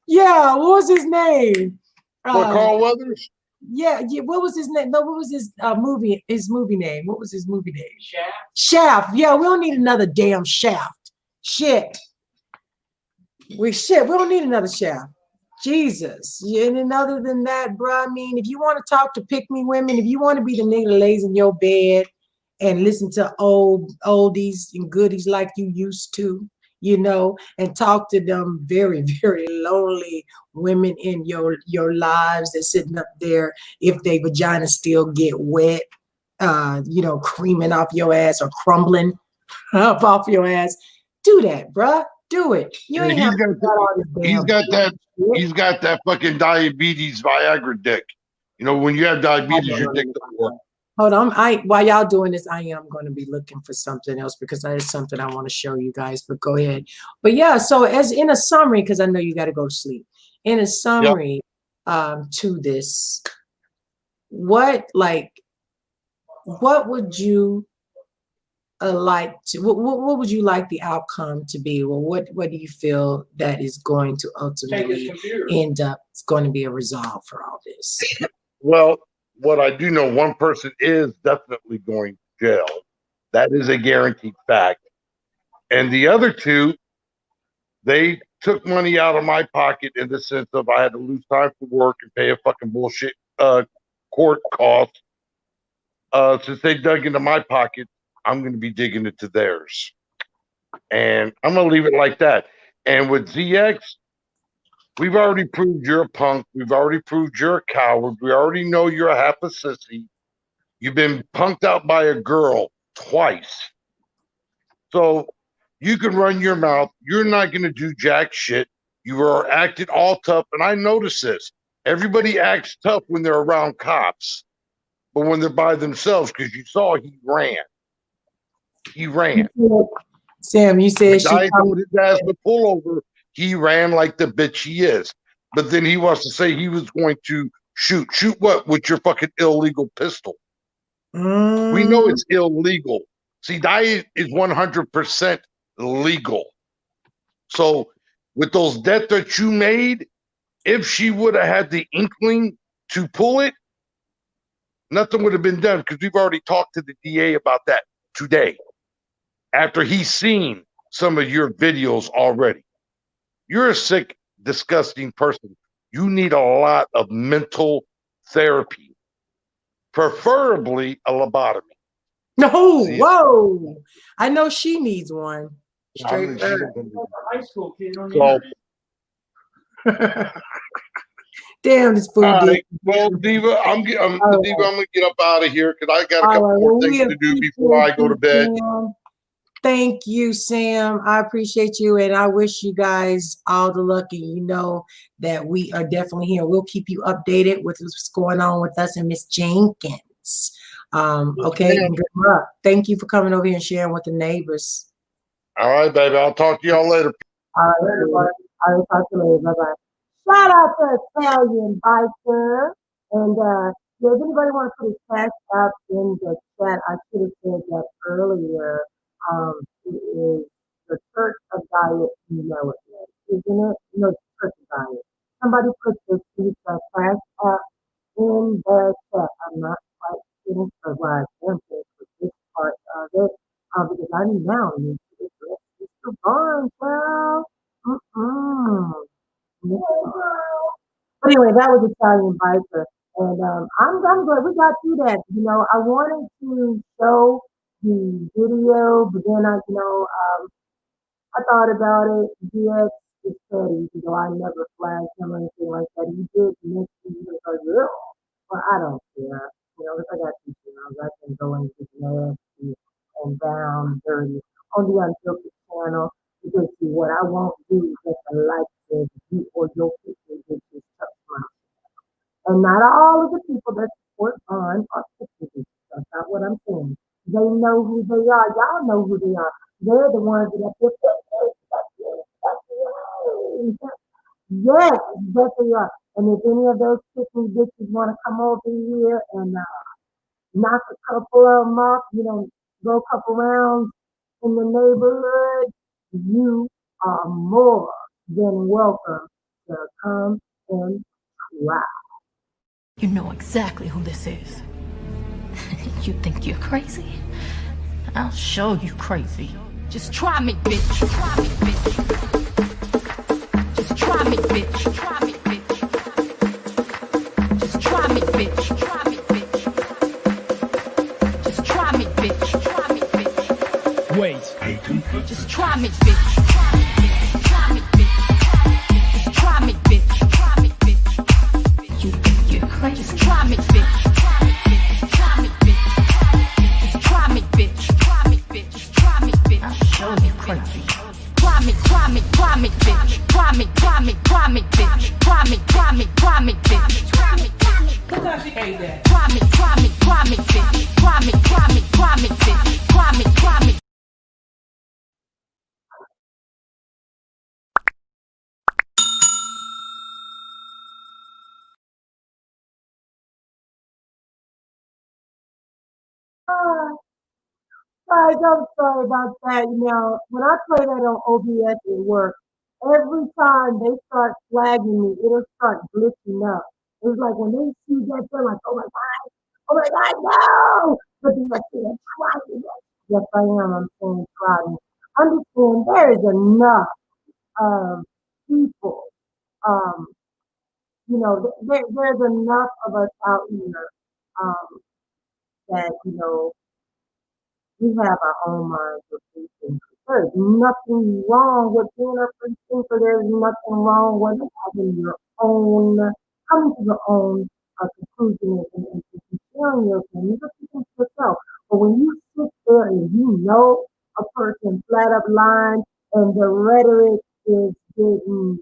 Yeah, what was his name? What, Carl Weathers? Yeah, what was his name? No, what was his movie name? What was his movie name? Shaft. Shaft. Yeah, we don't need another damn Shaft. Shit. We don't need another Shaft. Jesus. And then other than that, bro, I mean, if you want to talk to pick-me women, if you want to be the nigga that lays in your bed and listen to oldies and goodies like you used to, you know, and talk to them very, very lonely women in your lives that's sitting up there, if they vagina still get wet, you know, creaming off your ass or crumbling up off your ass, do that, bruh. Do it. You ain't have to all this damn He's got that fucking diabetes Viagra dick. You know, when you have diabetes, your dick doesn't work. Hold on. While y'all doing this, I am going to be looking for something else because that is something I want to show you guys. But go ahead. But yeah, so as in a summary, because I know you got to go to sleep. In a summary, to this, what would you what would you like the outcome to be? Well, what do you feel that is going to ultimately end up? It's going to be a resolve for all this. Well, what I do know, one person is definitely going to jail. That is a guaranteed fact. And the other two, they took money out of my pocket in the sense of I had to lose time for work and pay a fucking bullshit court cost. Since they dug into my pocket, I'm going to be digging into theirs. And I'm going to leave it like that. And with ZX, we've already proved you're a punk. We've already proved you're a coward. We already know you're a half a sissy. You've been punked out by a girl twice. So you can run your mouth. You're not going to do jack shit. You are acting all tough. And I notice this. Everybody acts tough when they're around cops. But when they're by themselves, because you saw he ran. He ran. Sam, you said the guy told his ass to pull over. He ran like the bitch he is. But then he wants to say he was going to shoot. Shoot what? With your fucking illegal pistol. We know it's illegal. See, that is 100% legal. So with those death threats you made, if she would have had the inkling to pull it, nothing would have been done because we've already talked to the DA about that today. After he's seen some of your videos already. You're a sick, disgusting person. You need a lot of mental therapy, preferably a lobotomy. No, whoa. I know she needs one. Straight up. High school kid. So, Damn, this food. All right. Well, Diva, Diva, I'm gonna get up out of here because I got a couple more things to do before I go to bed. Thank you, Sam. I appreciate you, and I wish you guys all the luck. And you know that we are definitely here. We'll keep you updated with what's going on with us and Miss Jenkins. Okay, and good luck. Thank you for coming over here and sharing with the neighbors. All right, baby. I'll talk to y'all later. All right, everybody. I will talk to you later. Bye-bye. Shout out to Italian Biker. And yeah, if anybody want to put his cash up in the chat, I should have said that earlier. It is the Church of Diet, you know it, isn't it? No, it's Church of Diet. Somebody put this cash up in the chat. I'm not quite finished for what I can for this part of it, because I now need to address Mr. Barnes, well. Yeah. But anyway, that was Italian Biker. And I'm glad we got through that. You know, I wanted to show the video, but then I thought about it. DX is petty, you know, I never flagged him or anything like that. He did mention he was a girl, but I don't care. You know, if I got two channels, I can go into nasty and down dirty on the Unfiltered channel, because see, what I won't do is let the light says you or your picture just touch my. And not all of the people that support on are pictures. That's not what I'm saying. They know who they are. Y'all know who they are. They're the ones that are yes, yes they are. And if any of those picking bitches want to come over here and knock a couple of them off, you know, go a couple rounds in the neighborhood, you are more than welcome to come and try. You know exactly who this is. You think you're crazy? I'll show you crazy. Just try me, bitch. Try me, bitch. Just try me, bitch. Try me, bitch. Just try me, bitch. Try me, bitch. Just try me, bitch. Try me, bitch. Wait. Just try me, bitch. Try me, bitch. Just try me, bitch. Try me, bitch. You think you're crazy? Just try me, bitch. Try me, bitch. Just try me, bitch. Try me, bitch. Try me, bitch. I'll show you crazy. Try me, bitch. Try me, bitch. Try me, bitch. Try me, bitch. Sometimes she hate that. Try me, bitch. Try me, bitch. Try me, bitch. Try me. Guys, I'm sorry about that. You know, when I play that on OBS at work, every time they start flagging me, it'll start glitching up. It's like when they see that, they're like, oh my God, no! But they're like, try me. Yes, I am. I'm saying try me. Understand, there is enough people, um, you know, there's enough of us out here that, you know, we have our own minds with free thinker. There's nothing wrong with being a free thinker. There's nothing wrong with having your own, coming to your own conclusion and sharing your opinion. Just think to yourself. But when you sit there and you know a person flat up lying and the rhetoric is getting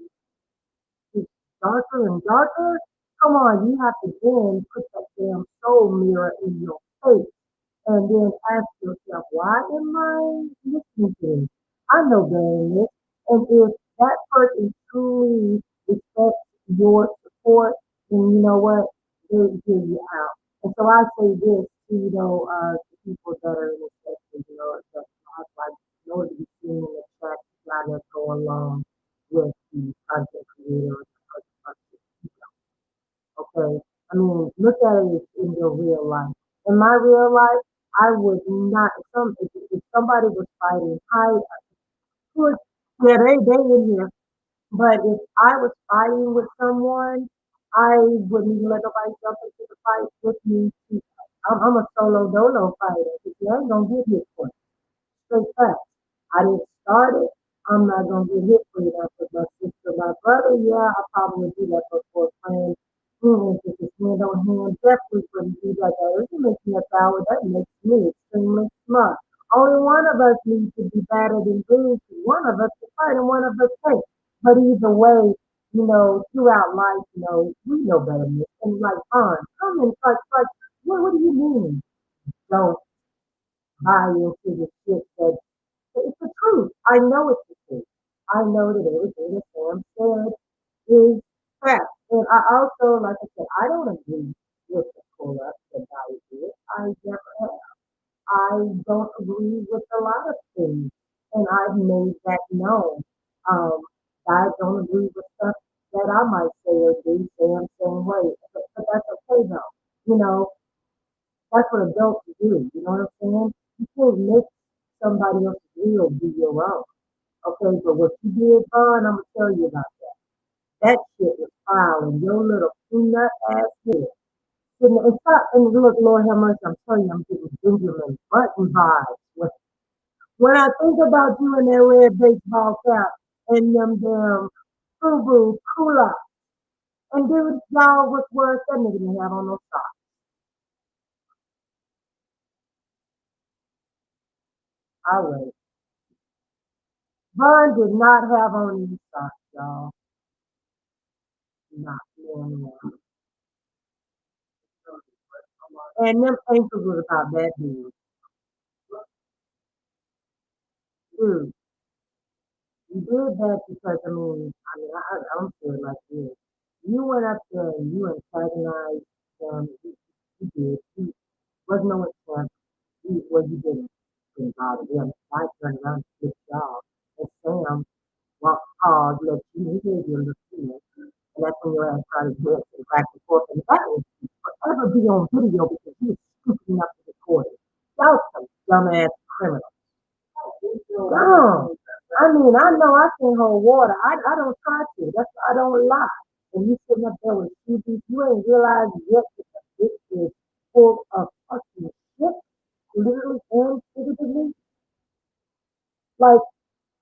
darker and darker, come on, you have to then put that damn soul mirror in your face and then ask yourself, why am I listening to this? I know better than this. And if that person truly respects your support, then you know what? They'll hear you out. And so I say this to, you know, to people that are in the section, you know, that have like, in order to be seen in the chat, you gotta go along with the content creator. Okay? I mean, look at it in your real life. In my real life, I would not, if somebody was fighting, yeah, they in here. But if I was fighting with someone, I wouldn't even let nobody jump into the fight with me. I'm a solo dolo fighter. If you ain't gonna get hit for it. Straight facts. I didn't start it. I'm not gonna get hit for that with my sister, my brother. Yeah, I probably would do that for a friend. If it's hand on hand, definitely wouldn't do that. That doesn't make me a coward. That makes me extremely smart. Only one of us needs to be better than bruised. One of us to fight and one of us can't. But either way, throughout life, we know better. And like, come and like, what do you mean? Don't buy into the shit that it's the truth. I know it's the truth. I know that everything that Sam said is fact. And I also, like I said, I don't agree with the pull-up that I did. I never have. I don't agree with a lot of things, and I've made that known. Um, I don't agree with stuff that I might say or do, Sam, same way. But that's okay though. You know, that's what adults do. You know what I'm saying? You can't make somebody else's will be your own. Okay, but what you did, Vaughn, I'm gonna tell you about that. That shit was foul, and your little peanut ass head. And stop and look, Lord have mercy, I'm telling you, I'm getting Benjamin Button vibes. When I think about you in that red baseball cap and them damn FUBU Kula, and dude, y'all, what's worse, that nigga didn't have on no socks. All right. Vaughn did not have on any socks, y'all. Not one. And them ankles was about that big. Dude, you did that because, I don't feel like this. You went up there and you antagonized them. You did. You wasn't no attempt. You didn't bother them. I turned around and did the job. And Sam walked hard, look, he gave you a little feel. And that's when your ass started dancing back and forth. And that will forever be on video because he was stupid enough to record it. Y'all some dumbass criminals. Dumb. I know I can hold water. I don't try to. I don't lie. And you sitting up there with CB, you ain't realized yet that the bitch is full of fucking shit, literally and figuratively. Like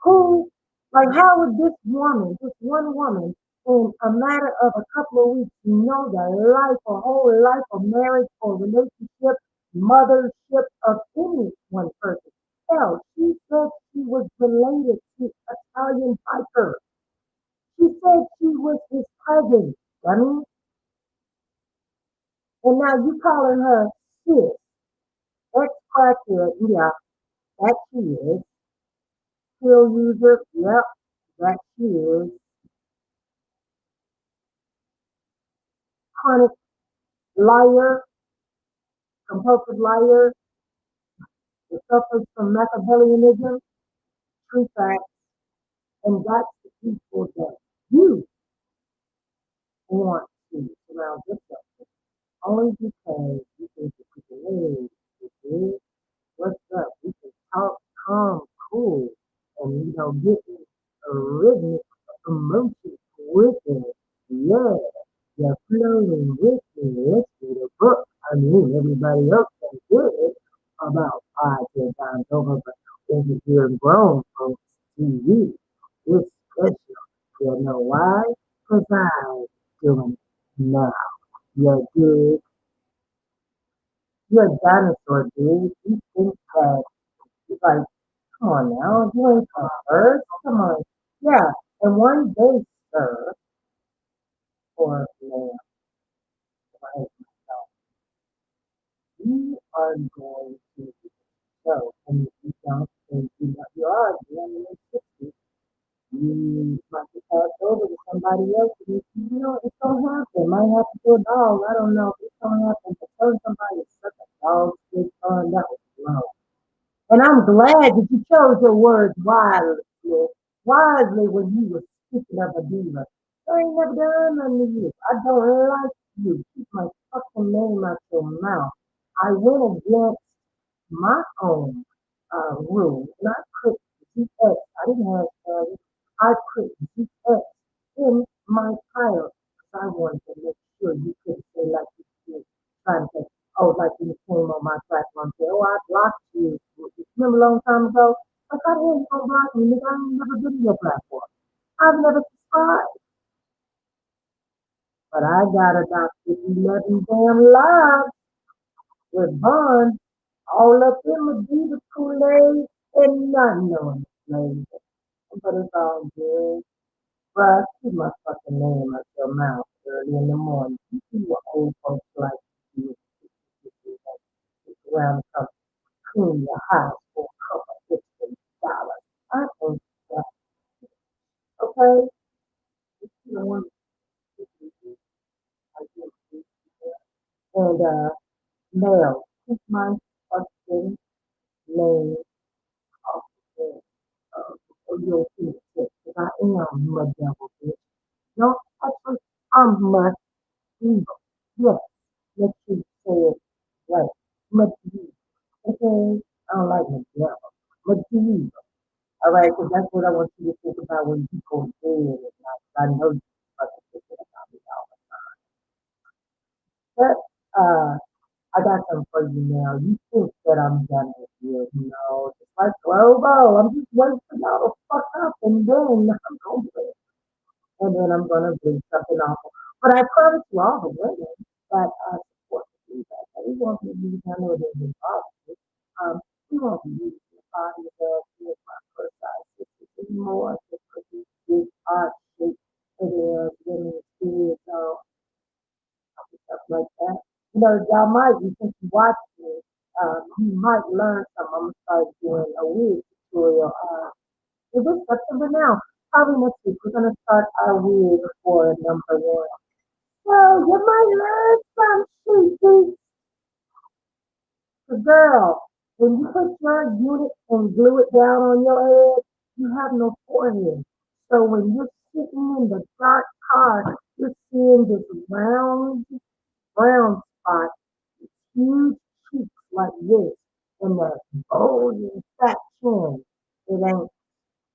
who, how would this woman, this one woman, in a matter of a couple of weeks, know the life, a whole life of marriage or relationship, mothership of any one person? Hell, she said she was related to Italian biker. She said she was his cousin. And now you calling her sis, ex-crackhead, yeah, that she is. Pill user, yep, that she is. Chronic liar, compulsive liar, that suffers from Machiavellianism, true facts, and that's the people that you want to surround yourself with. Only because you think that people, hey, what's up? We can talk, calm, cool, and get a rhythmic emotion with it. Yeah, you're flowing with me. Let's read a book. Everybody else can do it about 5, 10 times over, but over here grown folks, TV, it's special. You know why? Because I'm doing it now. You're good. You're a dinosaur, dude. You think that, like, come on now, you ain't from Earth. Come on. Yeah, and one day, sir, or ma'am, right now, you are going to show, and if you don't think you are, you're in the 60s, you might be passed over to somebody else, and it's gonna happen. Might happen to a dog. I don't know. It's gonna happen. But telling somebody it's such a dog, shit, that was wrong. And I'm glad that you chose your words wisely when you were speaking of a diva. I ain't never done nothing to you. I don't like you. Keep my fucking name out your mouth. I went against my own rule, and I put GX. I didn't have I put GX in my title because I wanted to make sure you couldn't say like you did, trying to say, oh, like when you came on my platform, say, oh, I blocked you. Remember a long time ago? Like How the hell you gonna block me, nigga? I ain't never been to your platform. I've never subscribed. But I got about 11 damn lives with Bond all up in MaDivas Kool-Aid and not knowing the flavor. But it's all good. Bruh, keep my fucking name out your mouth early in the morning. You see what old folks like to do. Around the country, clean your house for a couple $15. I think that, okay? You know what? And, Mel, keep my fucking name off the your feet, because I am mud devil, bitch. No, actually, I'm mud evil. Yes, let you say it right. Mud evil. Okay? I don't like mud devil. Mud evil. All right, because that's what I want you to think about when you go to bed at night. I know you fucking thinking about me all the time. But, I got something for you now. You think that I'm done with you, just like Globo. I'm just waiting for y'all to fuck up and then I'm gonna blink. And then I'm gonna blink something awful. But I promise you all the women that support me that they won't be used. I know they've been bothered. We won't be using the body of my first size sisters anymore just for these big art shapes for their women's kids. Stuff like that. Y'all might, since you watch me, you might learn something. I'm gonna start doing a wig tutorial. It is September now. Probably next week we're gonna start our wig for number one. So you might learn some shit. Girl, when you put your unit and glue it down on your head, you have no forehead. So when you're sitting in the dark car, you're seeing this round brown spot, huge cheeks like this, and the bold and fat chin. It ain't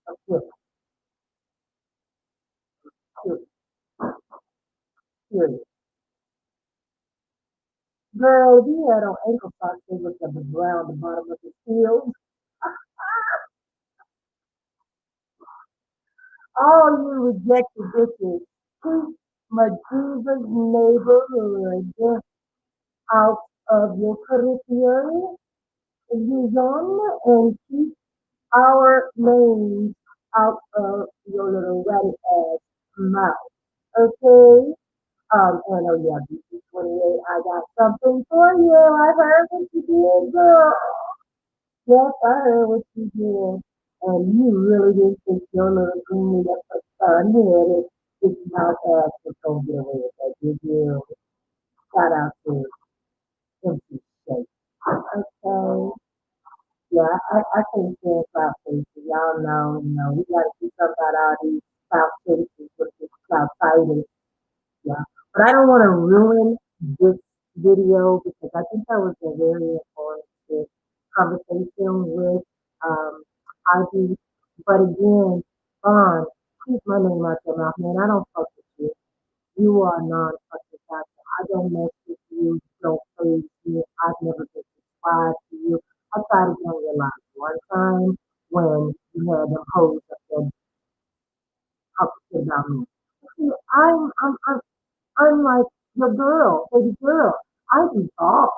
a flip. Period. Girl, if you had on ankle socks, they look at the ground, the bottom of the heel. All you rejected bitches, keep MaDivas neighborhood out of your curriculum, vision, and keep our names out of your little ratty ass mouth. Okay? And oh yeah, BC28, I got something for you. I heard what you did, girl. Yes, I heard what you did. And you really didn't think your little green that son headed big mouth ass was gonna get away with that, did you? Shout out to empty shake. Okay. Yeah, I can't stand cloud faces. Y'all know, we gotta do something about all these cloud faces with this cloud titles. Yeah. But I don't want to ruin this video because I think that was a very informative conversation with Ivy. But again, Bond, keep my name out your mouth, man. I don't fuck with you. You are non-fucking factor. I don't mess with you. Don't praise me. I've never been subscribed to you. I tried to get on your live one time when you had them hoes up there talking about me. See, I'm like your girl, baby girl. I evolved.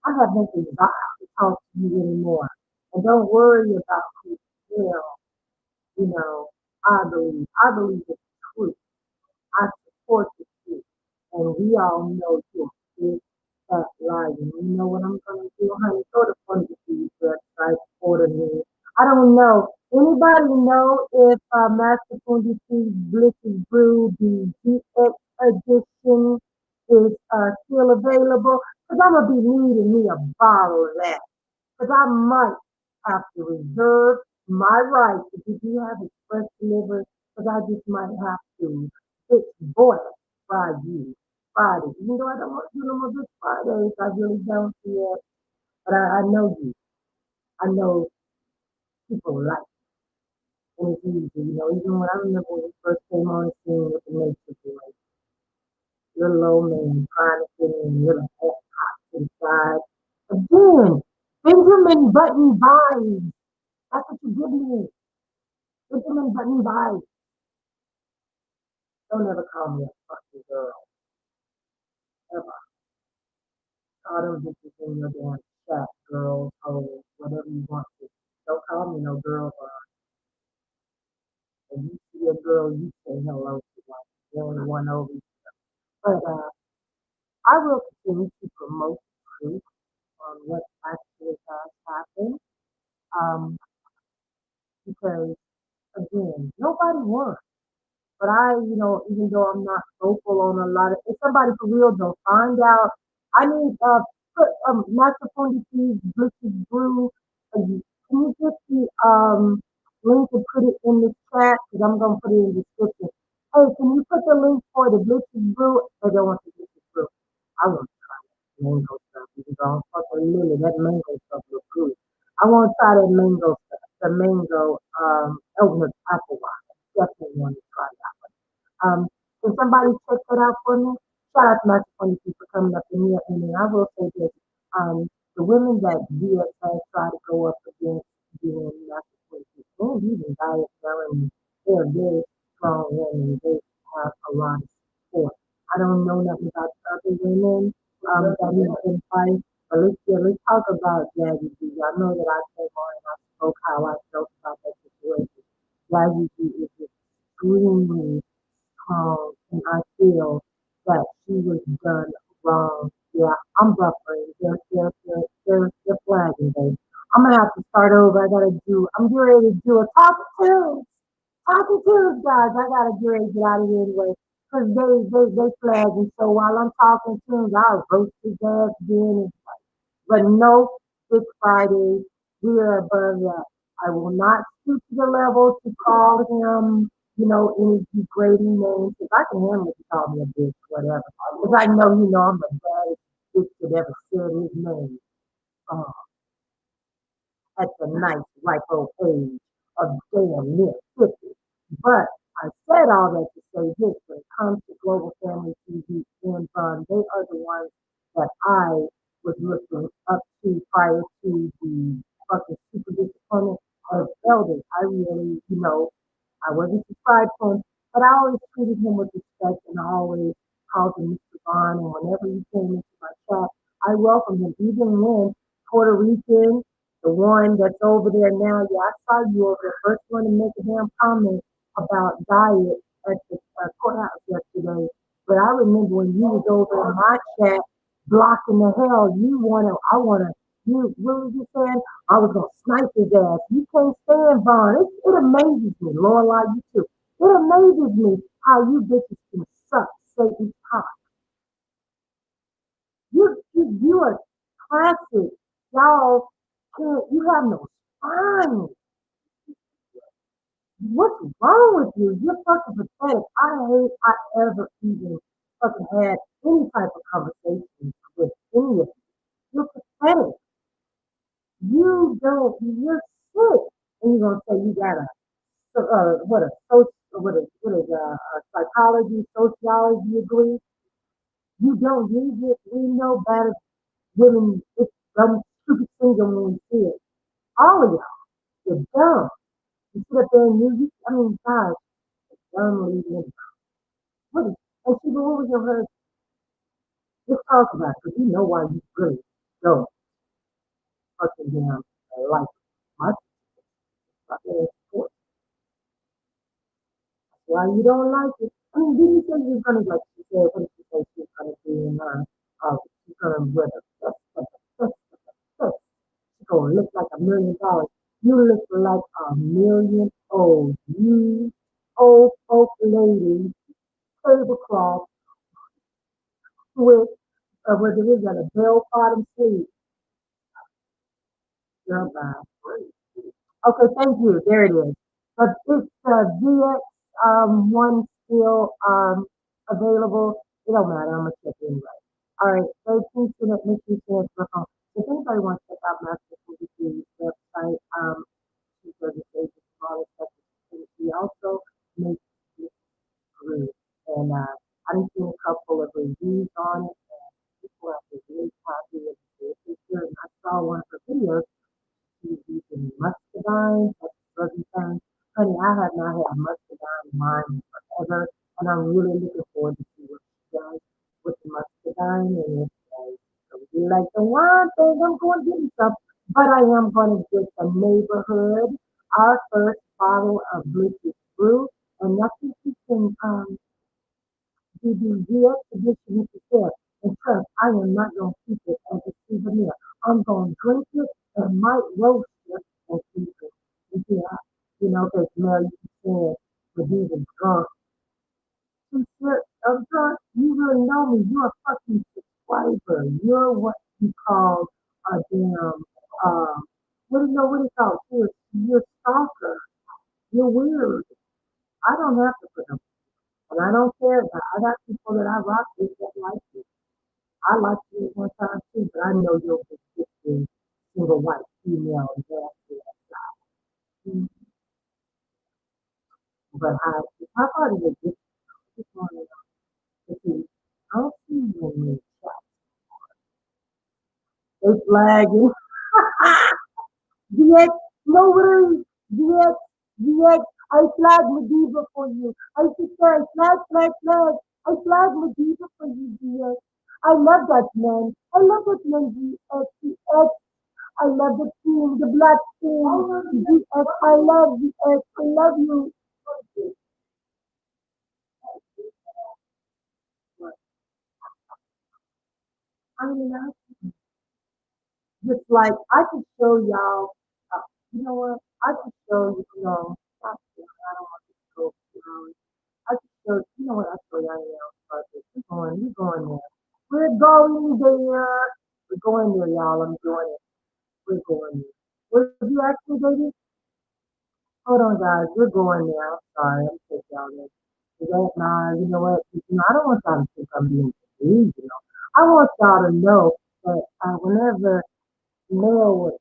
I have no desire to talk to you anymore. And don't worry about who still, I believe it's truth. I support the truth. And we all know you're big fat liar. You know what I'm gonna do, honey? Go to Funky website, order me. I don't know. Anybody know if Master Funky Bliss's Brew, the GX edition is still available? Because I'm gonna be needing me a bottle of that. Because I might have to reserve my right to if you have express delivery, because I just might have to fix boy Friday. Even though I don't want to do no more this Fridays, I really don't yet. But I know you. I know people like it. And it's easy, even when I remember when you first came on the scene with the Matrix, like, little old man trying to fit in, little head pops inside. Again, Benjamin Button vibes. That's what you give me. Implement button by. Don't ever call me a fucking girl. Ever. Call them bitches in your damn chat, girl, hoes, whatever you want to. Don't call me no girl, and you see a girl, you say hello to one. The only one over you. But I will continue to promote the truth on what actually has happened. Because again, nobody won. But even though I'm not vocal on a lot of, if somebody for real though, find out. I need put Master Fundities, Glitches Brew. Can you get the link and put it in the chat? Because I'm gonna put it in the description. Hey, can you put the link for the Glitches Brew? I don't want the Glitches Brew. I want to try that mango stuff because I'm fucking Lily. That mango stuff looks good. I want to try that mango stuff. The mango Elmer's apple wine. Definitely want to try that. Can somebody check that out for me? Shout out to Master Funny for coming up in here. And then I will say this, the women that DSS try to go up against being Master Funny, and even Diet Selling, they're very strong women. They have a lot of support. I don't know nothing about the other women that have been fighting, but let's talk about Jazzy G. I know that I came on and I spoke how I felt about that situation. Jazzy G is extremely and I feel that she was done wrong. Yeah, I'm buffering. They're flagging, baby. I'm gonna have to start over. I'm getting ready to do a talking tunes. Talking tunes, guys. I gotta get ready to get out of here anyway. Cause they flagging. So while I'm talking tunes, I'll roast his ass again. But no, it's Friday. We are above that. I will not stoop to the level to call him, any degrading names. If I can handle it, to call me a bitch, whatever. Because I know, I'm the baddest bitch that ever said his name. Uh, at the nice, ripe old age of damn near 50. But I said all that to say this, when it comes to Global Family TV and they are the ones that I was looking up to prior to the fucking super disappointment as elders. I really, I wasn't subscribed to him, but I always treated him with respect and I always called him Mr. Vaughn. And whenever he came into my chat, I welcomed him, even when Puerto Rican, the one that's over there now, yeah, I saw you over there, first one to make a damn comment about diet at the courthouse yesterday. But I remember when you was over in my chat blocking the hell, what was you saying? I was going to snipe his ass. You can't stand Vaughn. It amazes me, Lorelai, you too. It amazes me how you bitches can suck Satan's cock. You are classic. Y'all you have no spine. What's wrong with you? You're fucking pathetic. I hate I ever even fucking had any type of conversation with any of you. You're pathetic. You're sick. And you're gonna say you got a psychology, sociology degree. You don't use it. We know better women, it's dumb, stupid syndrome when we see it. All of y'all, you're dumb. You sit up there and guys, dumb leaving. What is, and she, what was your husband? Let's talk about it, because you know why you really don't fucking damn like my fucking sport. Why you don't like it? Didn't you say you're gonna, like she said, what did she say she's gonna do in her, she's gonna wear she's gonna look like $1 million. You look like a million old, you old folk lady, tablecloth with, whether it is a bell bottom sleeve. Girl, bye. Okay, thank you. There it is. But it's VX one still available. It don't matter. I'm gonna check it anyway. All right, stay tuned to that. Make sure you share it. If anybody wants to check out Master PVC's website, she does the pages and all this stuff. She also makes it free, and I've seen a couple of reviews on it, and people have been really happy with the picture. And I saw one of her videos. She's using muscadine Honey, I have not had muscadine in mine forever, and I'm really looking forward to see what she does with the muscadine and it's like the one thing I'm going to get some, but I am going to get the neighborhood, our first bottle of Bluetooth brew, and nothing you can do the real edition of the fair. And trust, I am not going to keep it as a souvenir. I'm going to drink it and might roast it and keep it. Yeah, you know, because Mary said, but he was drunk. She said, I'm drunk. You really know me. You're a fucking subscriber. You're what you call a damn, what do you know what it's called? You're a stalker. You're weird. I don't have to put them. And I don't care. I got people that I rock with that like you. I like you at one time too, but I know you're a 50 single white female and that's it. Mhm. But I thought it was just wanted to see. I don't see you in the chat. They flagging. DX, no worries. DX, DX, I flag MaDiva for you. I should say, flag, flag, flag. I flag MaDiva for you, DX. I love that man. I love that man, DX, DX. I love the team, the black team. DX, I love DX. I love you. I mean, just like I can show y'all, you know what? I can show you, I don't want to go, I can show, you know what? I show y'all now. We're going there. We're going there. We're going there, y'all. I'm doing it. We're going there. What did you ask me, baby? Hold on, guys. We're going there. I'm sorry. I'm sick, y'all. Nah, you know what? I don't want y'all to think I'm being confused, I want y'all to know that whenever Mel would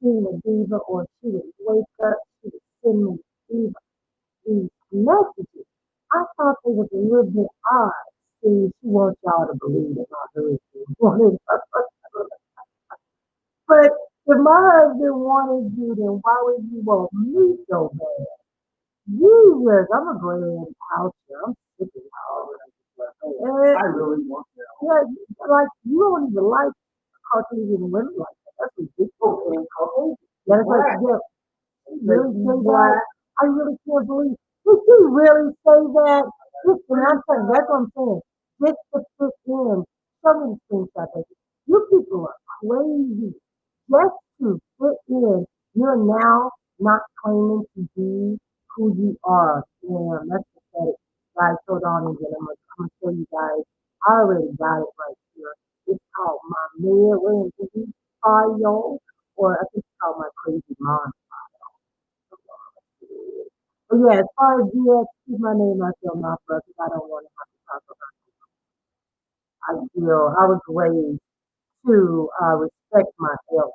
see MaDiva or she would wake up, she would send me these messages. I thought they was a little bit odd. See, she wants y'all to believe in her husband. But if my husband wanted you, then why would you want me so bad? Jesus, I'm a grand out here. I'm sick of y'all. I really want that. Yeah, like you don't even like Caucasian women like that. That's ridiculous. That's like, yeah, really say that? I really can't believe. Did she really say that? Just, and I'm saying, that's what I'm saying. Just to fit in. Some of these things I think. You people are crazy. Just to fit in. You're now not claiming to be who you are. Damn, that's pathetic. Guys, hold on again. I'm gonna show you guys. I already got it right here. It's called my mirror file, or I think it's called my crazy mom. But yeah, as far as DX, keep my name out your mouth, because I don't want to have to talk about it. I was raised to respect my elders,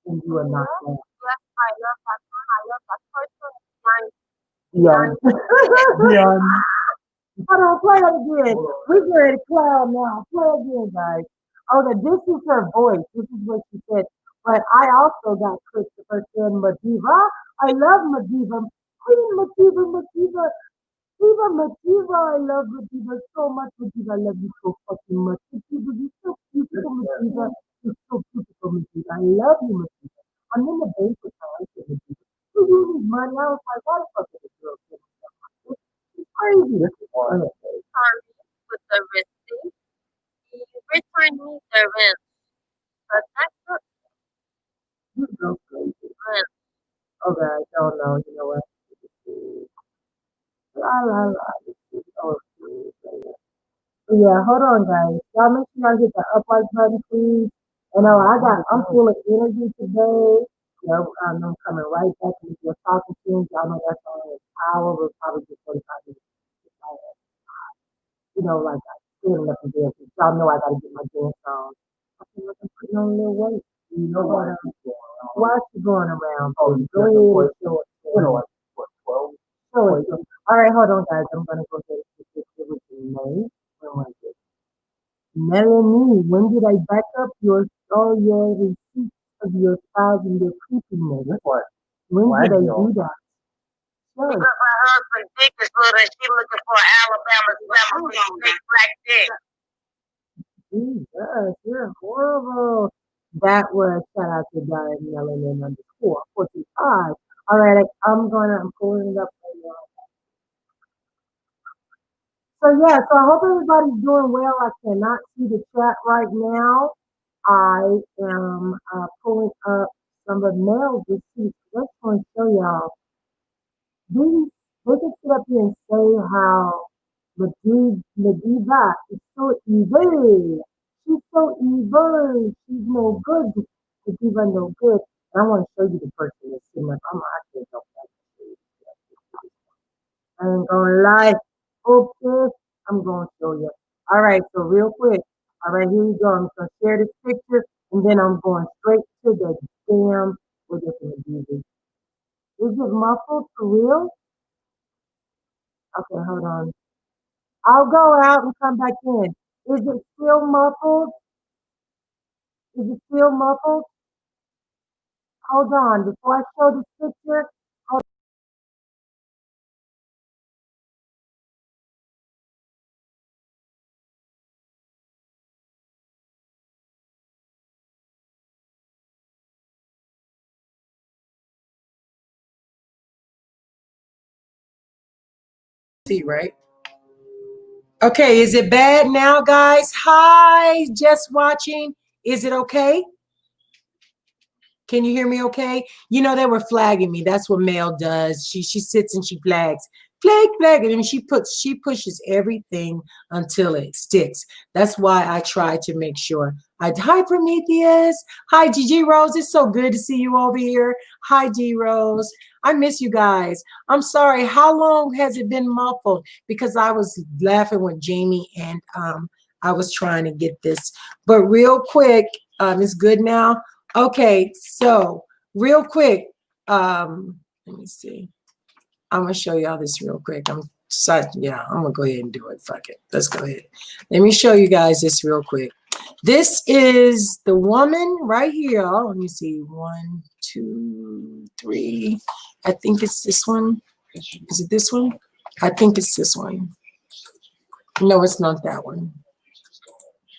and you are not that. Yes, I love that one. I love that person. Beyond. Hold on, play it again. We're ready to clown now. Play again, guys. Okay, this is her voice. This is what she said. But I also got Christopher saying MaDiva. I love MaDiva. Queen MaDiva, MaDiva. Diva, MaDiva. I love MaDiva so much. MaDiva, I love you so fucking much. MaDiva, you're so beautiful, MaDiva. You're so beautiful, MaDiva. I love you, MaDiva. I'm in the bank with her. I said, MaDiva. You need money. I was like, why the fuck is this girl saying that? It's crazy. This is one. With the receipt, he returned me the rent, but that's not so crazy. Rent. Okay, I don't know. You know what? La la la. Oh, yeah, hold on, guys. Y'all make sure y'all hit the up like button, please. And I'm full of energy today. I'm coming right back into your talking things. Y'all know that's only an hour. We'll probably get 45 minutes. Like I still up to dance. Y'all know I gotta get my dance on. I feel like I'm putting on a little weight. You know what? Why she going around? Oh, go ahead and show it. Like what, 12? Show it. All right, hold on, guys. I'm gonna go get it with May. When was it? Melanie, when did I back up all your receipts of your files and your creepiness? What? When did I do that? Sure. Because her husband's dick is little and she looking for Alabama big black dick. Jesus, you're horrible. That was shout out to Diane Melanin underscore 45. All right, I'm pulling it up right now. So yeah, so I hope everybody's doing well. I cannot see the chat right now. I am pulling up some of the mail receipts. I just want to show y'all. They can sit up here and say how MaDivas is so evil. She's so evil. She's no good. MaDivas no good. And I want to show you the person that's sitting up. I'm actually going to I ain't gonna lie. Okay, I'm gonna show you. All right, so real quick. All right, here we go. I'm gonna share this picture, and then I'm going straight to the damn. What is it? Is it muffled for real? Okay, hold on. I'll go out and come back in. Is it still muffled? Is it still muffled? Hold on. Before I show this picture, see, right? Okay, is it bad now, guys? Hi, just watching. Is it okay? Can you hear me okay? You know, they were flagging me. That's what Mel does. She sits and she flags. Flag. And she pushes everything until it sticks. That's why I try to make sure. Hi, Prometheus. Hi, Gigi Rose. It's so good to see you over here. Hi, G Rose. I miss you guys. I'm sorry. How long has it been muffled? Because I was laughing with Jamie and I was trying to get this. But real quick, it's good now. Okay, so real quick, let me see. I'm gonna show y'all this real quick. I'm gonna go ahead and do it. Fuck it. Let's go ahead. Let me show you guys this real quick. This is the woman right here. Oh, let me see. 1, 2, 3. I think it's this one. Is it this one? I think it's this one. No, it's not that one.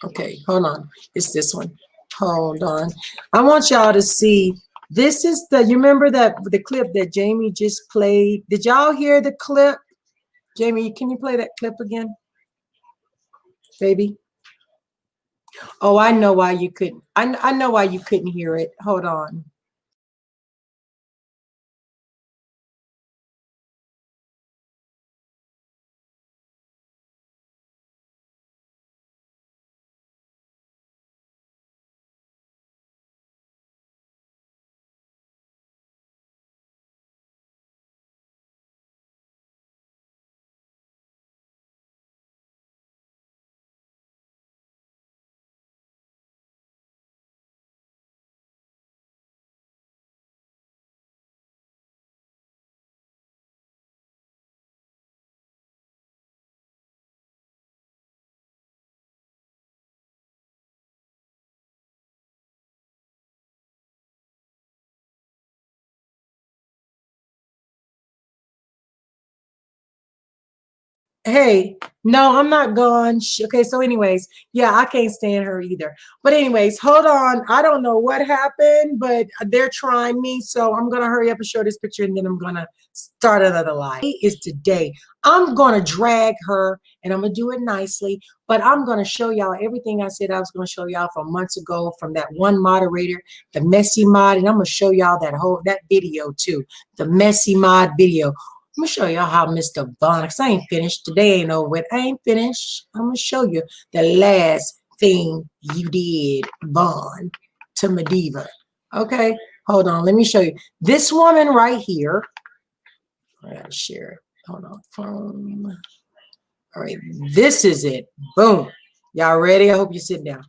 Okay, hold on. It's this one. Hold on. I want y'all to see. This is you remember the clip that Jamie just played? Did y'all hear the clip? Jamie, can you play that clip again? Baby? Oh, I know why you couldn't. I know why you couldn't hear it. Hold on. Hey, no, I'm not gone. Okay, so anyways, yeah, I can't stand her either. But anyways, hold on. I don't know what happened, but they're trying me. So I'm going to hurry up and show this picture, and then I'm going to start another live. Is today. I'm going to drag her, and I'm going to do it nicely. But I'm going to show y'all everything I said I was going to show y'all from months ago from that one moderator, the messy mod. And I'm going to show y'all that video too, the messy mod video. I'm gonna show y'all how Mr. Vaughn, because I ain't finished. Today ain't over with. I ain't finished. I'm gonna show you the last thing you did, Vaughn, to MaDivas. Okay, hold on. Let me show you. This woman right here. I gotta share it. Hold on. Phone. All right, this is it. Boom. Y'all ready? I hope you sit down.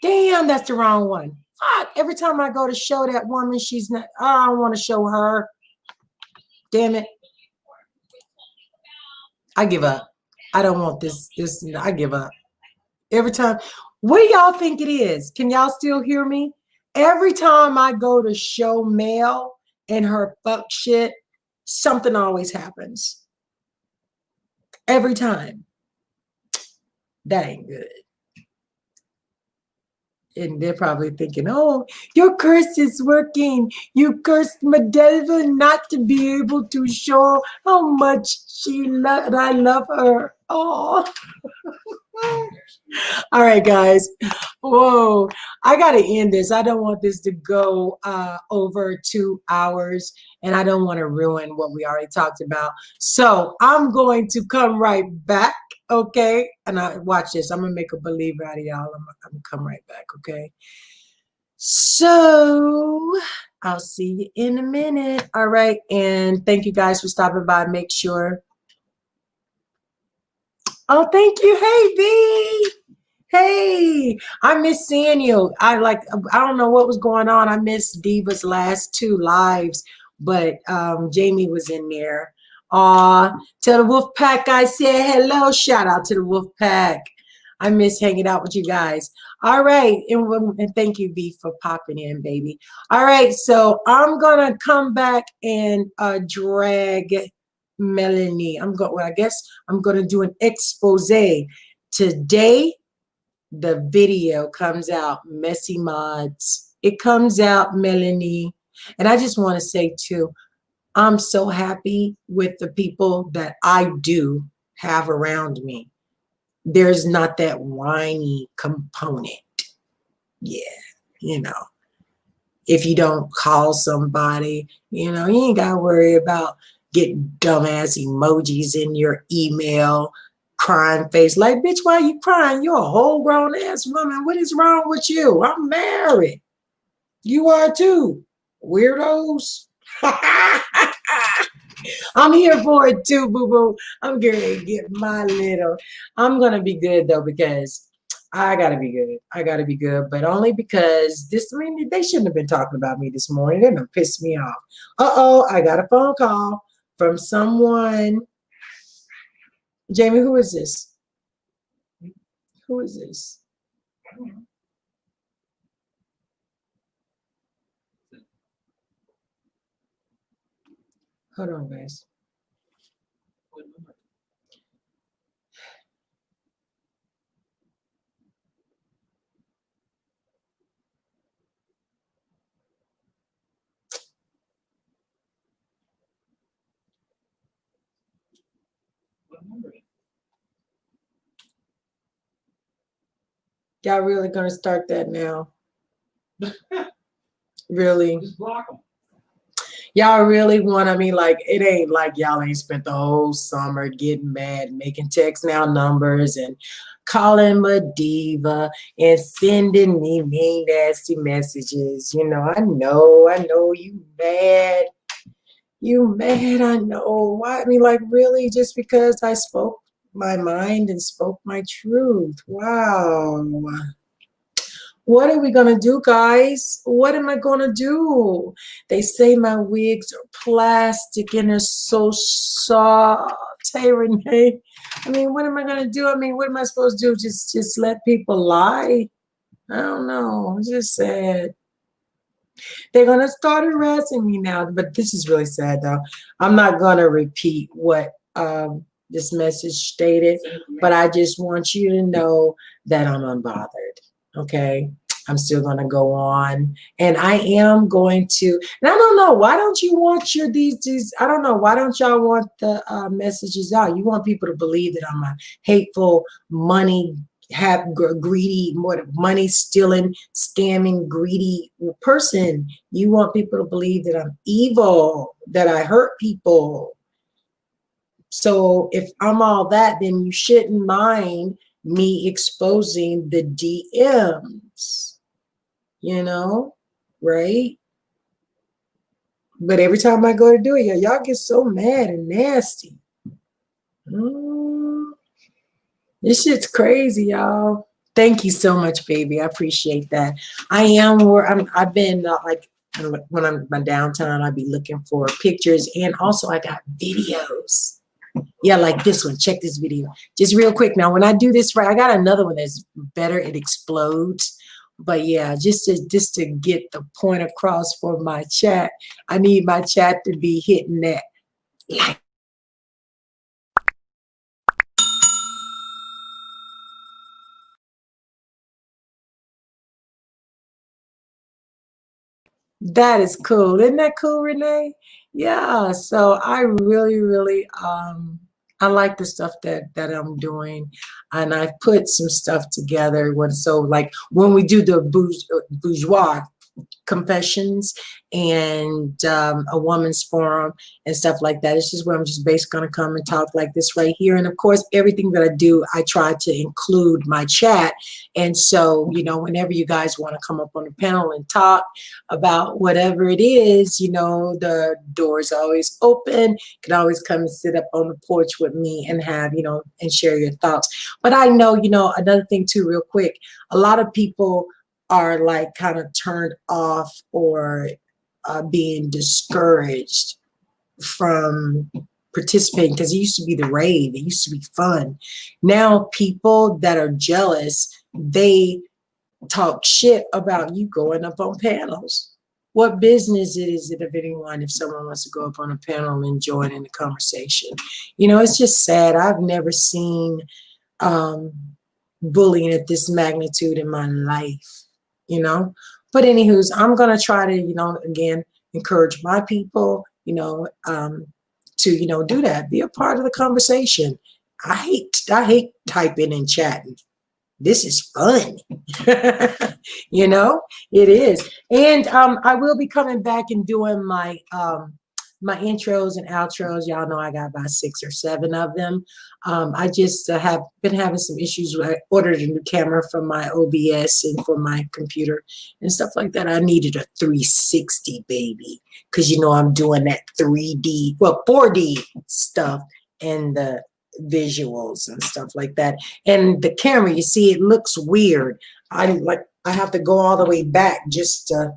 Damn, that's the wrong one. Fuck. Every time I go to show that woman, she's not. I don't want to show her. Damn it. I give up. I don't want this. I give up. Every time. What do y'all think it is? Can y'all still hear me? Every time I go to show Mel and her fuck shit, something always happens. Every time. That ain't good. And they're probably thinking, oh, your curse is working. You cursed MaDivas not to be able to show how much I love her. Oh. All right, guys. Whoa, I got to end this. I don't want this to go over 2 hours, and I don't want to ruin what we already talked about. So I'm going to come right back, okay? And I watch this. I'm going to make a believer out of y'all. I'm going to come right back, okay? So I'll see you in a minute. All right, and thank you guys for stopping by. Make sure. Oh, thank you. Hey, B. Hey, I miss seeing you. I don't know what was going on. I missed Diva's last 2 lives, but Jamie was in there. Tell the Wolf Pack I said hello. Shout out to the Wolf Pack. I miss hanging out with you guys. All right, and thank you, B, for popping in, baby. All right, so I'm gonna come back and drag Melanie. I guess I'm gonna do an expose today. The video comes out, Messy Mods. It comes out, Melanie. And I just want to say, too, I'm so happy with the people that I do have around me. There's not that whiny component. Yeah, you know. If you don't call somebody, you know, you ain't got to worry about getting dumbass emojis in your email. Crying face, like, bitch, why are you crying? You're a whole grown ass woman. What is wrong with you? I'm married. You are too, weirdos. I'm here for it too, boo boo. I'm gonna get my little. I'm gonna be good though, because I gotta be good. I gotta be good, but only because they shouldn't have been talking about me this morning. They're gonna piss me off. Uh-oh, I got a phone call from someone. Jamie, who is this? Who is this? Hold on, guys. Y'all really gonna start that now? Really? Just block them. Y'all really want, I mean, like, it ain't like y'all ain't spent the whole summer getting mad, making text now numbers and calling MaDiva and sending me mean, nasty messages. You know I know you mad. You mad, I know. Why? I mean, like, really, just because I spoke my mind and spoke my truth. Wow. What are we gonna do, guys? What am I gonna do? They say my wigs are plastic and they're so soft. Hey, Renee. I mean, what am I gonna do? I mean, what am I supposed to do? Just let people lie? I don't know. It's just sad. They're gonna start harassing me now, but this is really sad though. I'm not gonna repeat what this message stated, but I just want you to know that I'm unbothered. Okay, I'm still gonna go on, and I am going to. And I don't know, why don't you want these? I don't know, why don't y'all want the messages out? You want people to believe that I'm a hateful, greedy, money stealing, scamming, greedy person. You want people to believe that I'm evil, that I hurt people. So if I'm all that, then you shouldn't mind me exposing the DMs, you know, right? But every time I go to do it, y'all get so mad and nasty. This shit's crazy, y'all. Thank you so much, baby. I appreciate that. I am where I've been like, when I'm in my downtime, I'll be looking for pictures, and also I got videos. Yeah, like this one. Check this video. Just real quick. Now, when I do this right, I got another one that's better. It explodes. But yeah, just to get the point across for my chat, I need my chat to be hitting that That is cool. Isn't that cool, Renee? Yeah. So I really, really I like the stuff that I'm doing. And I've put some stuff together so like when we do the bourgeois confessions and a woman's forum and stuff like that. It's just where I'm just basically going to come and talk like this right here. And of course, everything that I do, I try to include my chat. And so, you know, whenever you guys want to come up on the panel and talk about whatever it is, you know, the door's always open. You can always come and sit up on the porch with me and have, you know, and share your thoughts. But I know, you know, another thing too, real quick, a lot of people are like kind of turned off or being discouraged from participating because it used to be the rave. It used to be fun. Now people that are jealous, they talk shit about you going up on panels. What business is it of anyone if someone wants to go up on a panel and join in the conversation? You know, it's just sad. I've never seen bullying at this magnitude in my life. You know, but anywho's, I'm gonna try to, you know, again, encourage my people, you know, to, you know, do that, be a part of the conversation. I hate typing and chatting. This is fun. You know, it is. And I will be coming back and doing my my intros and outros. Y'all know I got about 6 or 7 of them. I just have been having some issues. I ordered a new camera from my OBS and for my computer and stuff like that. I needed a 360, baby, because you know I'm doing that 3D, well, 4D stuff and the visuals and stuff like that. And the camera, you see, it looks weird. I have to go all the way back just to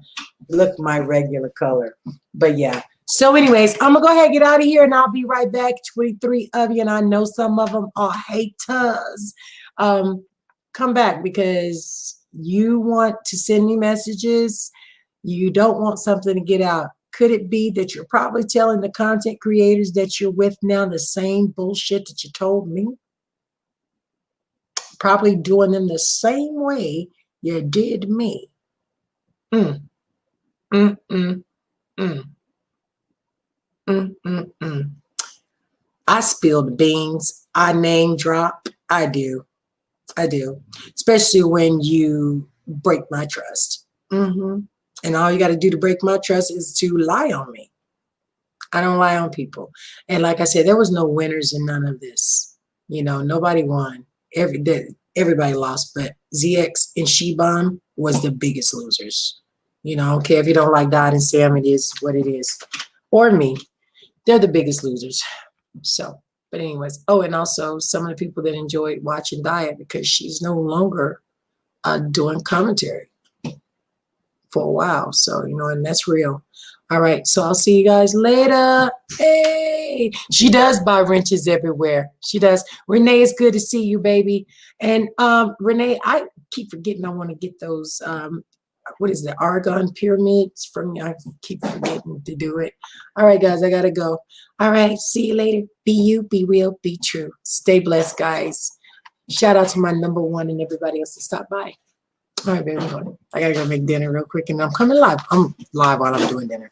look my regular color. But yeah. So anyways, I'm going to go ahead and get out of here, and I'll be right back. 23 of you, and I know some of them are haters. Come back because you want to send me messages. You don't want something to get out. Could it be that you're probably telling the content creators that you're with now the same bullshit that you told me? Probably doing them the same way you did me. I spill the beans. I name drop. I do. Especially when you break my trust. And all you got to do to break my trust is to lie on me. I don't lie on people. And like I said, there was no winners in none of this. You know, nobody won. Everybody lost, but ZX and She-Bomb was the biggest losers. You know, I don't care if you don't like Dot and Sam, it is what it is. Or me. They're the biggest losers. So, but anyways. Oh, and also some of the people that enjoyed watching Diet because she's no longer doing commentary for a while. So, you know, and that's real. All right. So I'll see you guys later. Hey, she does buy wrenches everywhere. She does. Renee, it's good to see you, baby. And Renee, I keep forgetting I want to get those what is the Argon pyramids from you? I keep forgetting to do it. All right, guys, I gotta go. All right, see you later. Be you, be real, be true. Stay blessed, guys. Shout out to my #1 and everybody else that stopped by. All right, baby, I gotta go make dinner real quick, and I'm coming live. I'm live while I'm doing dinner.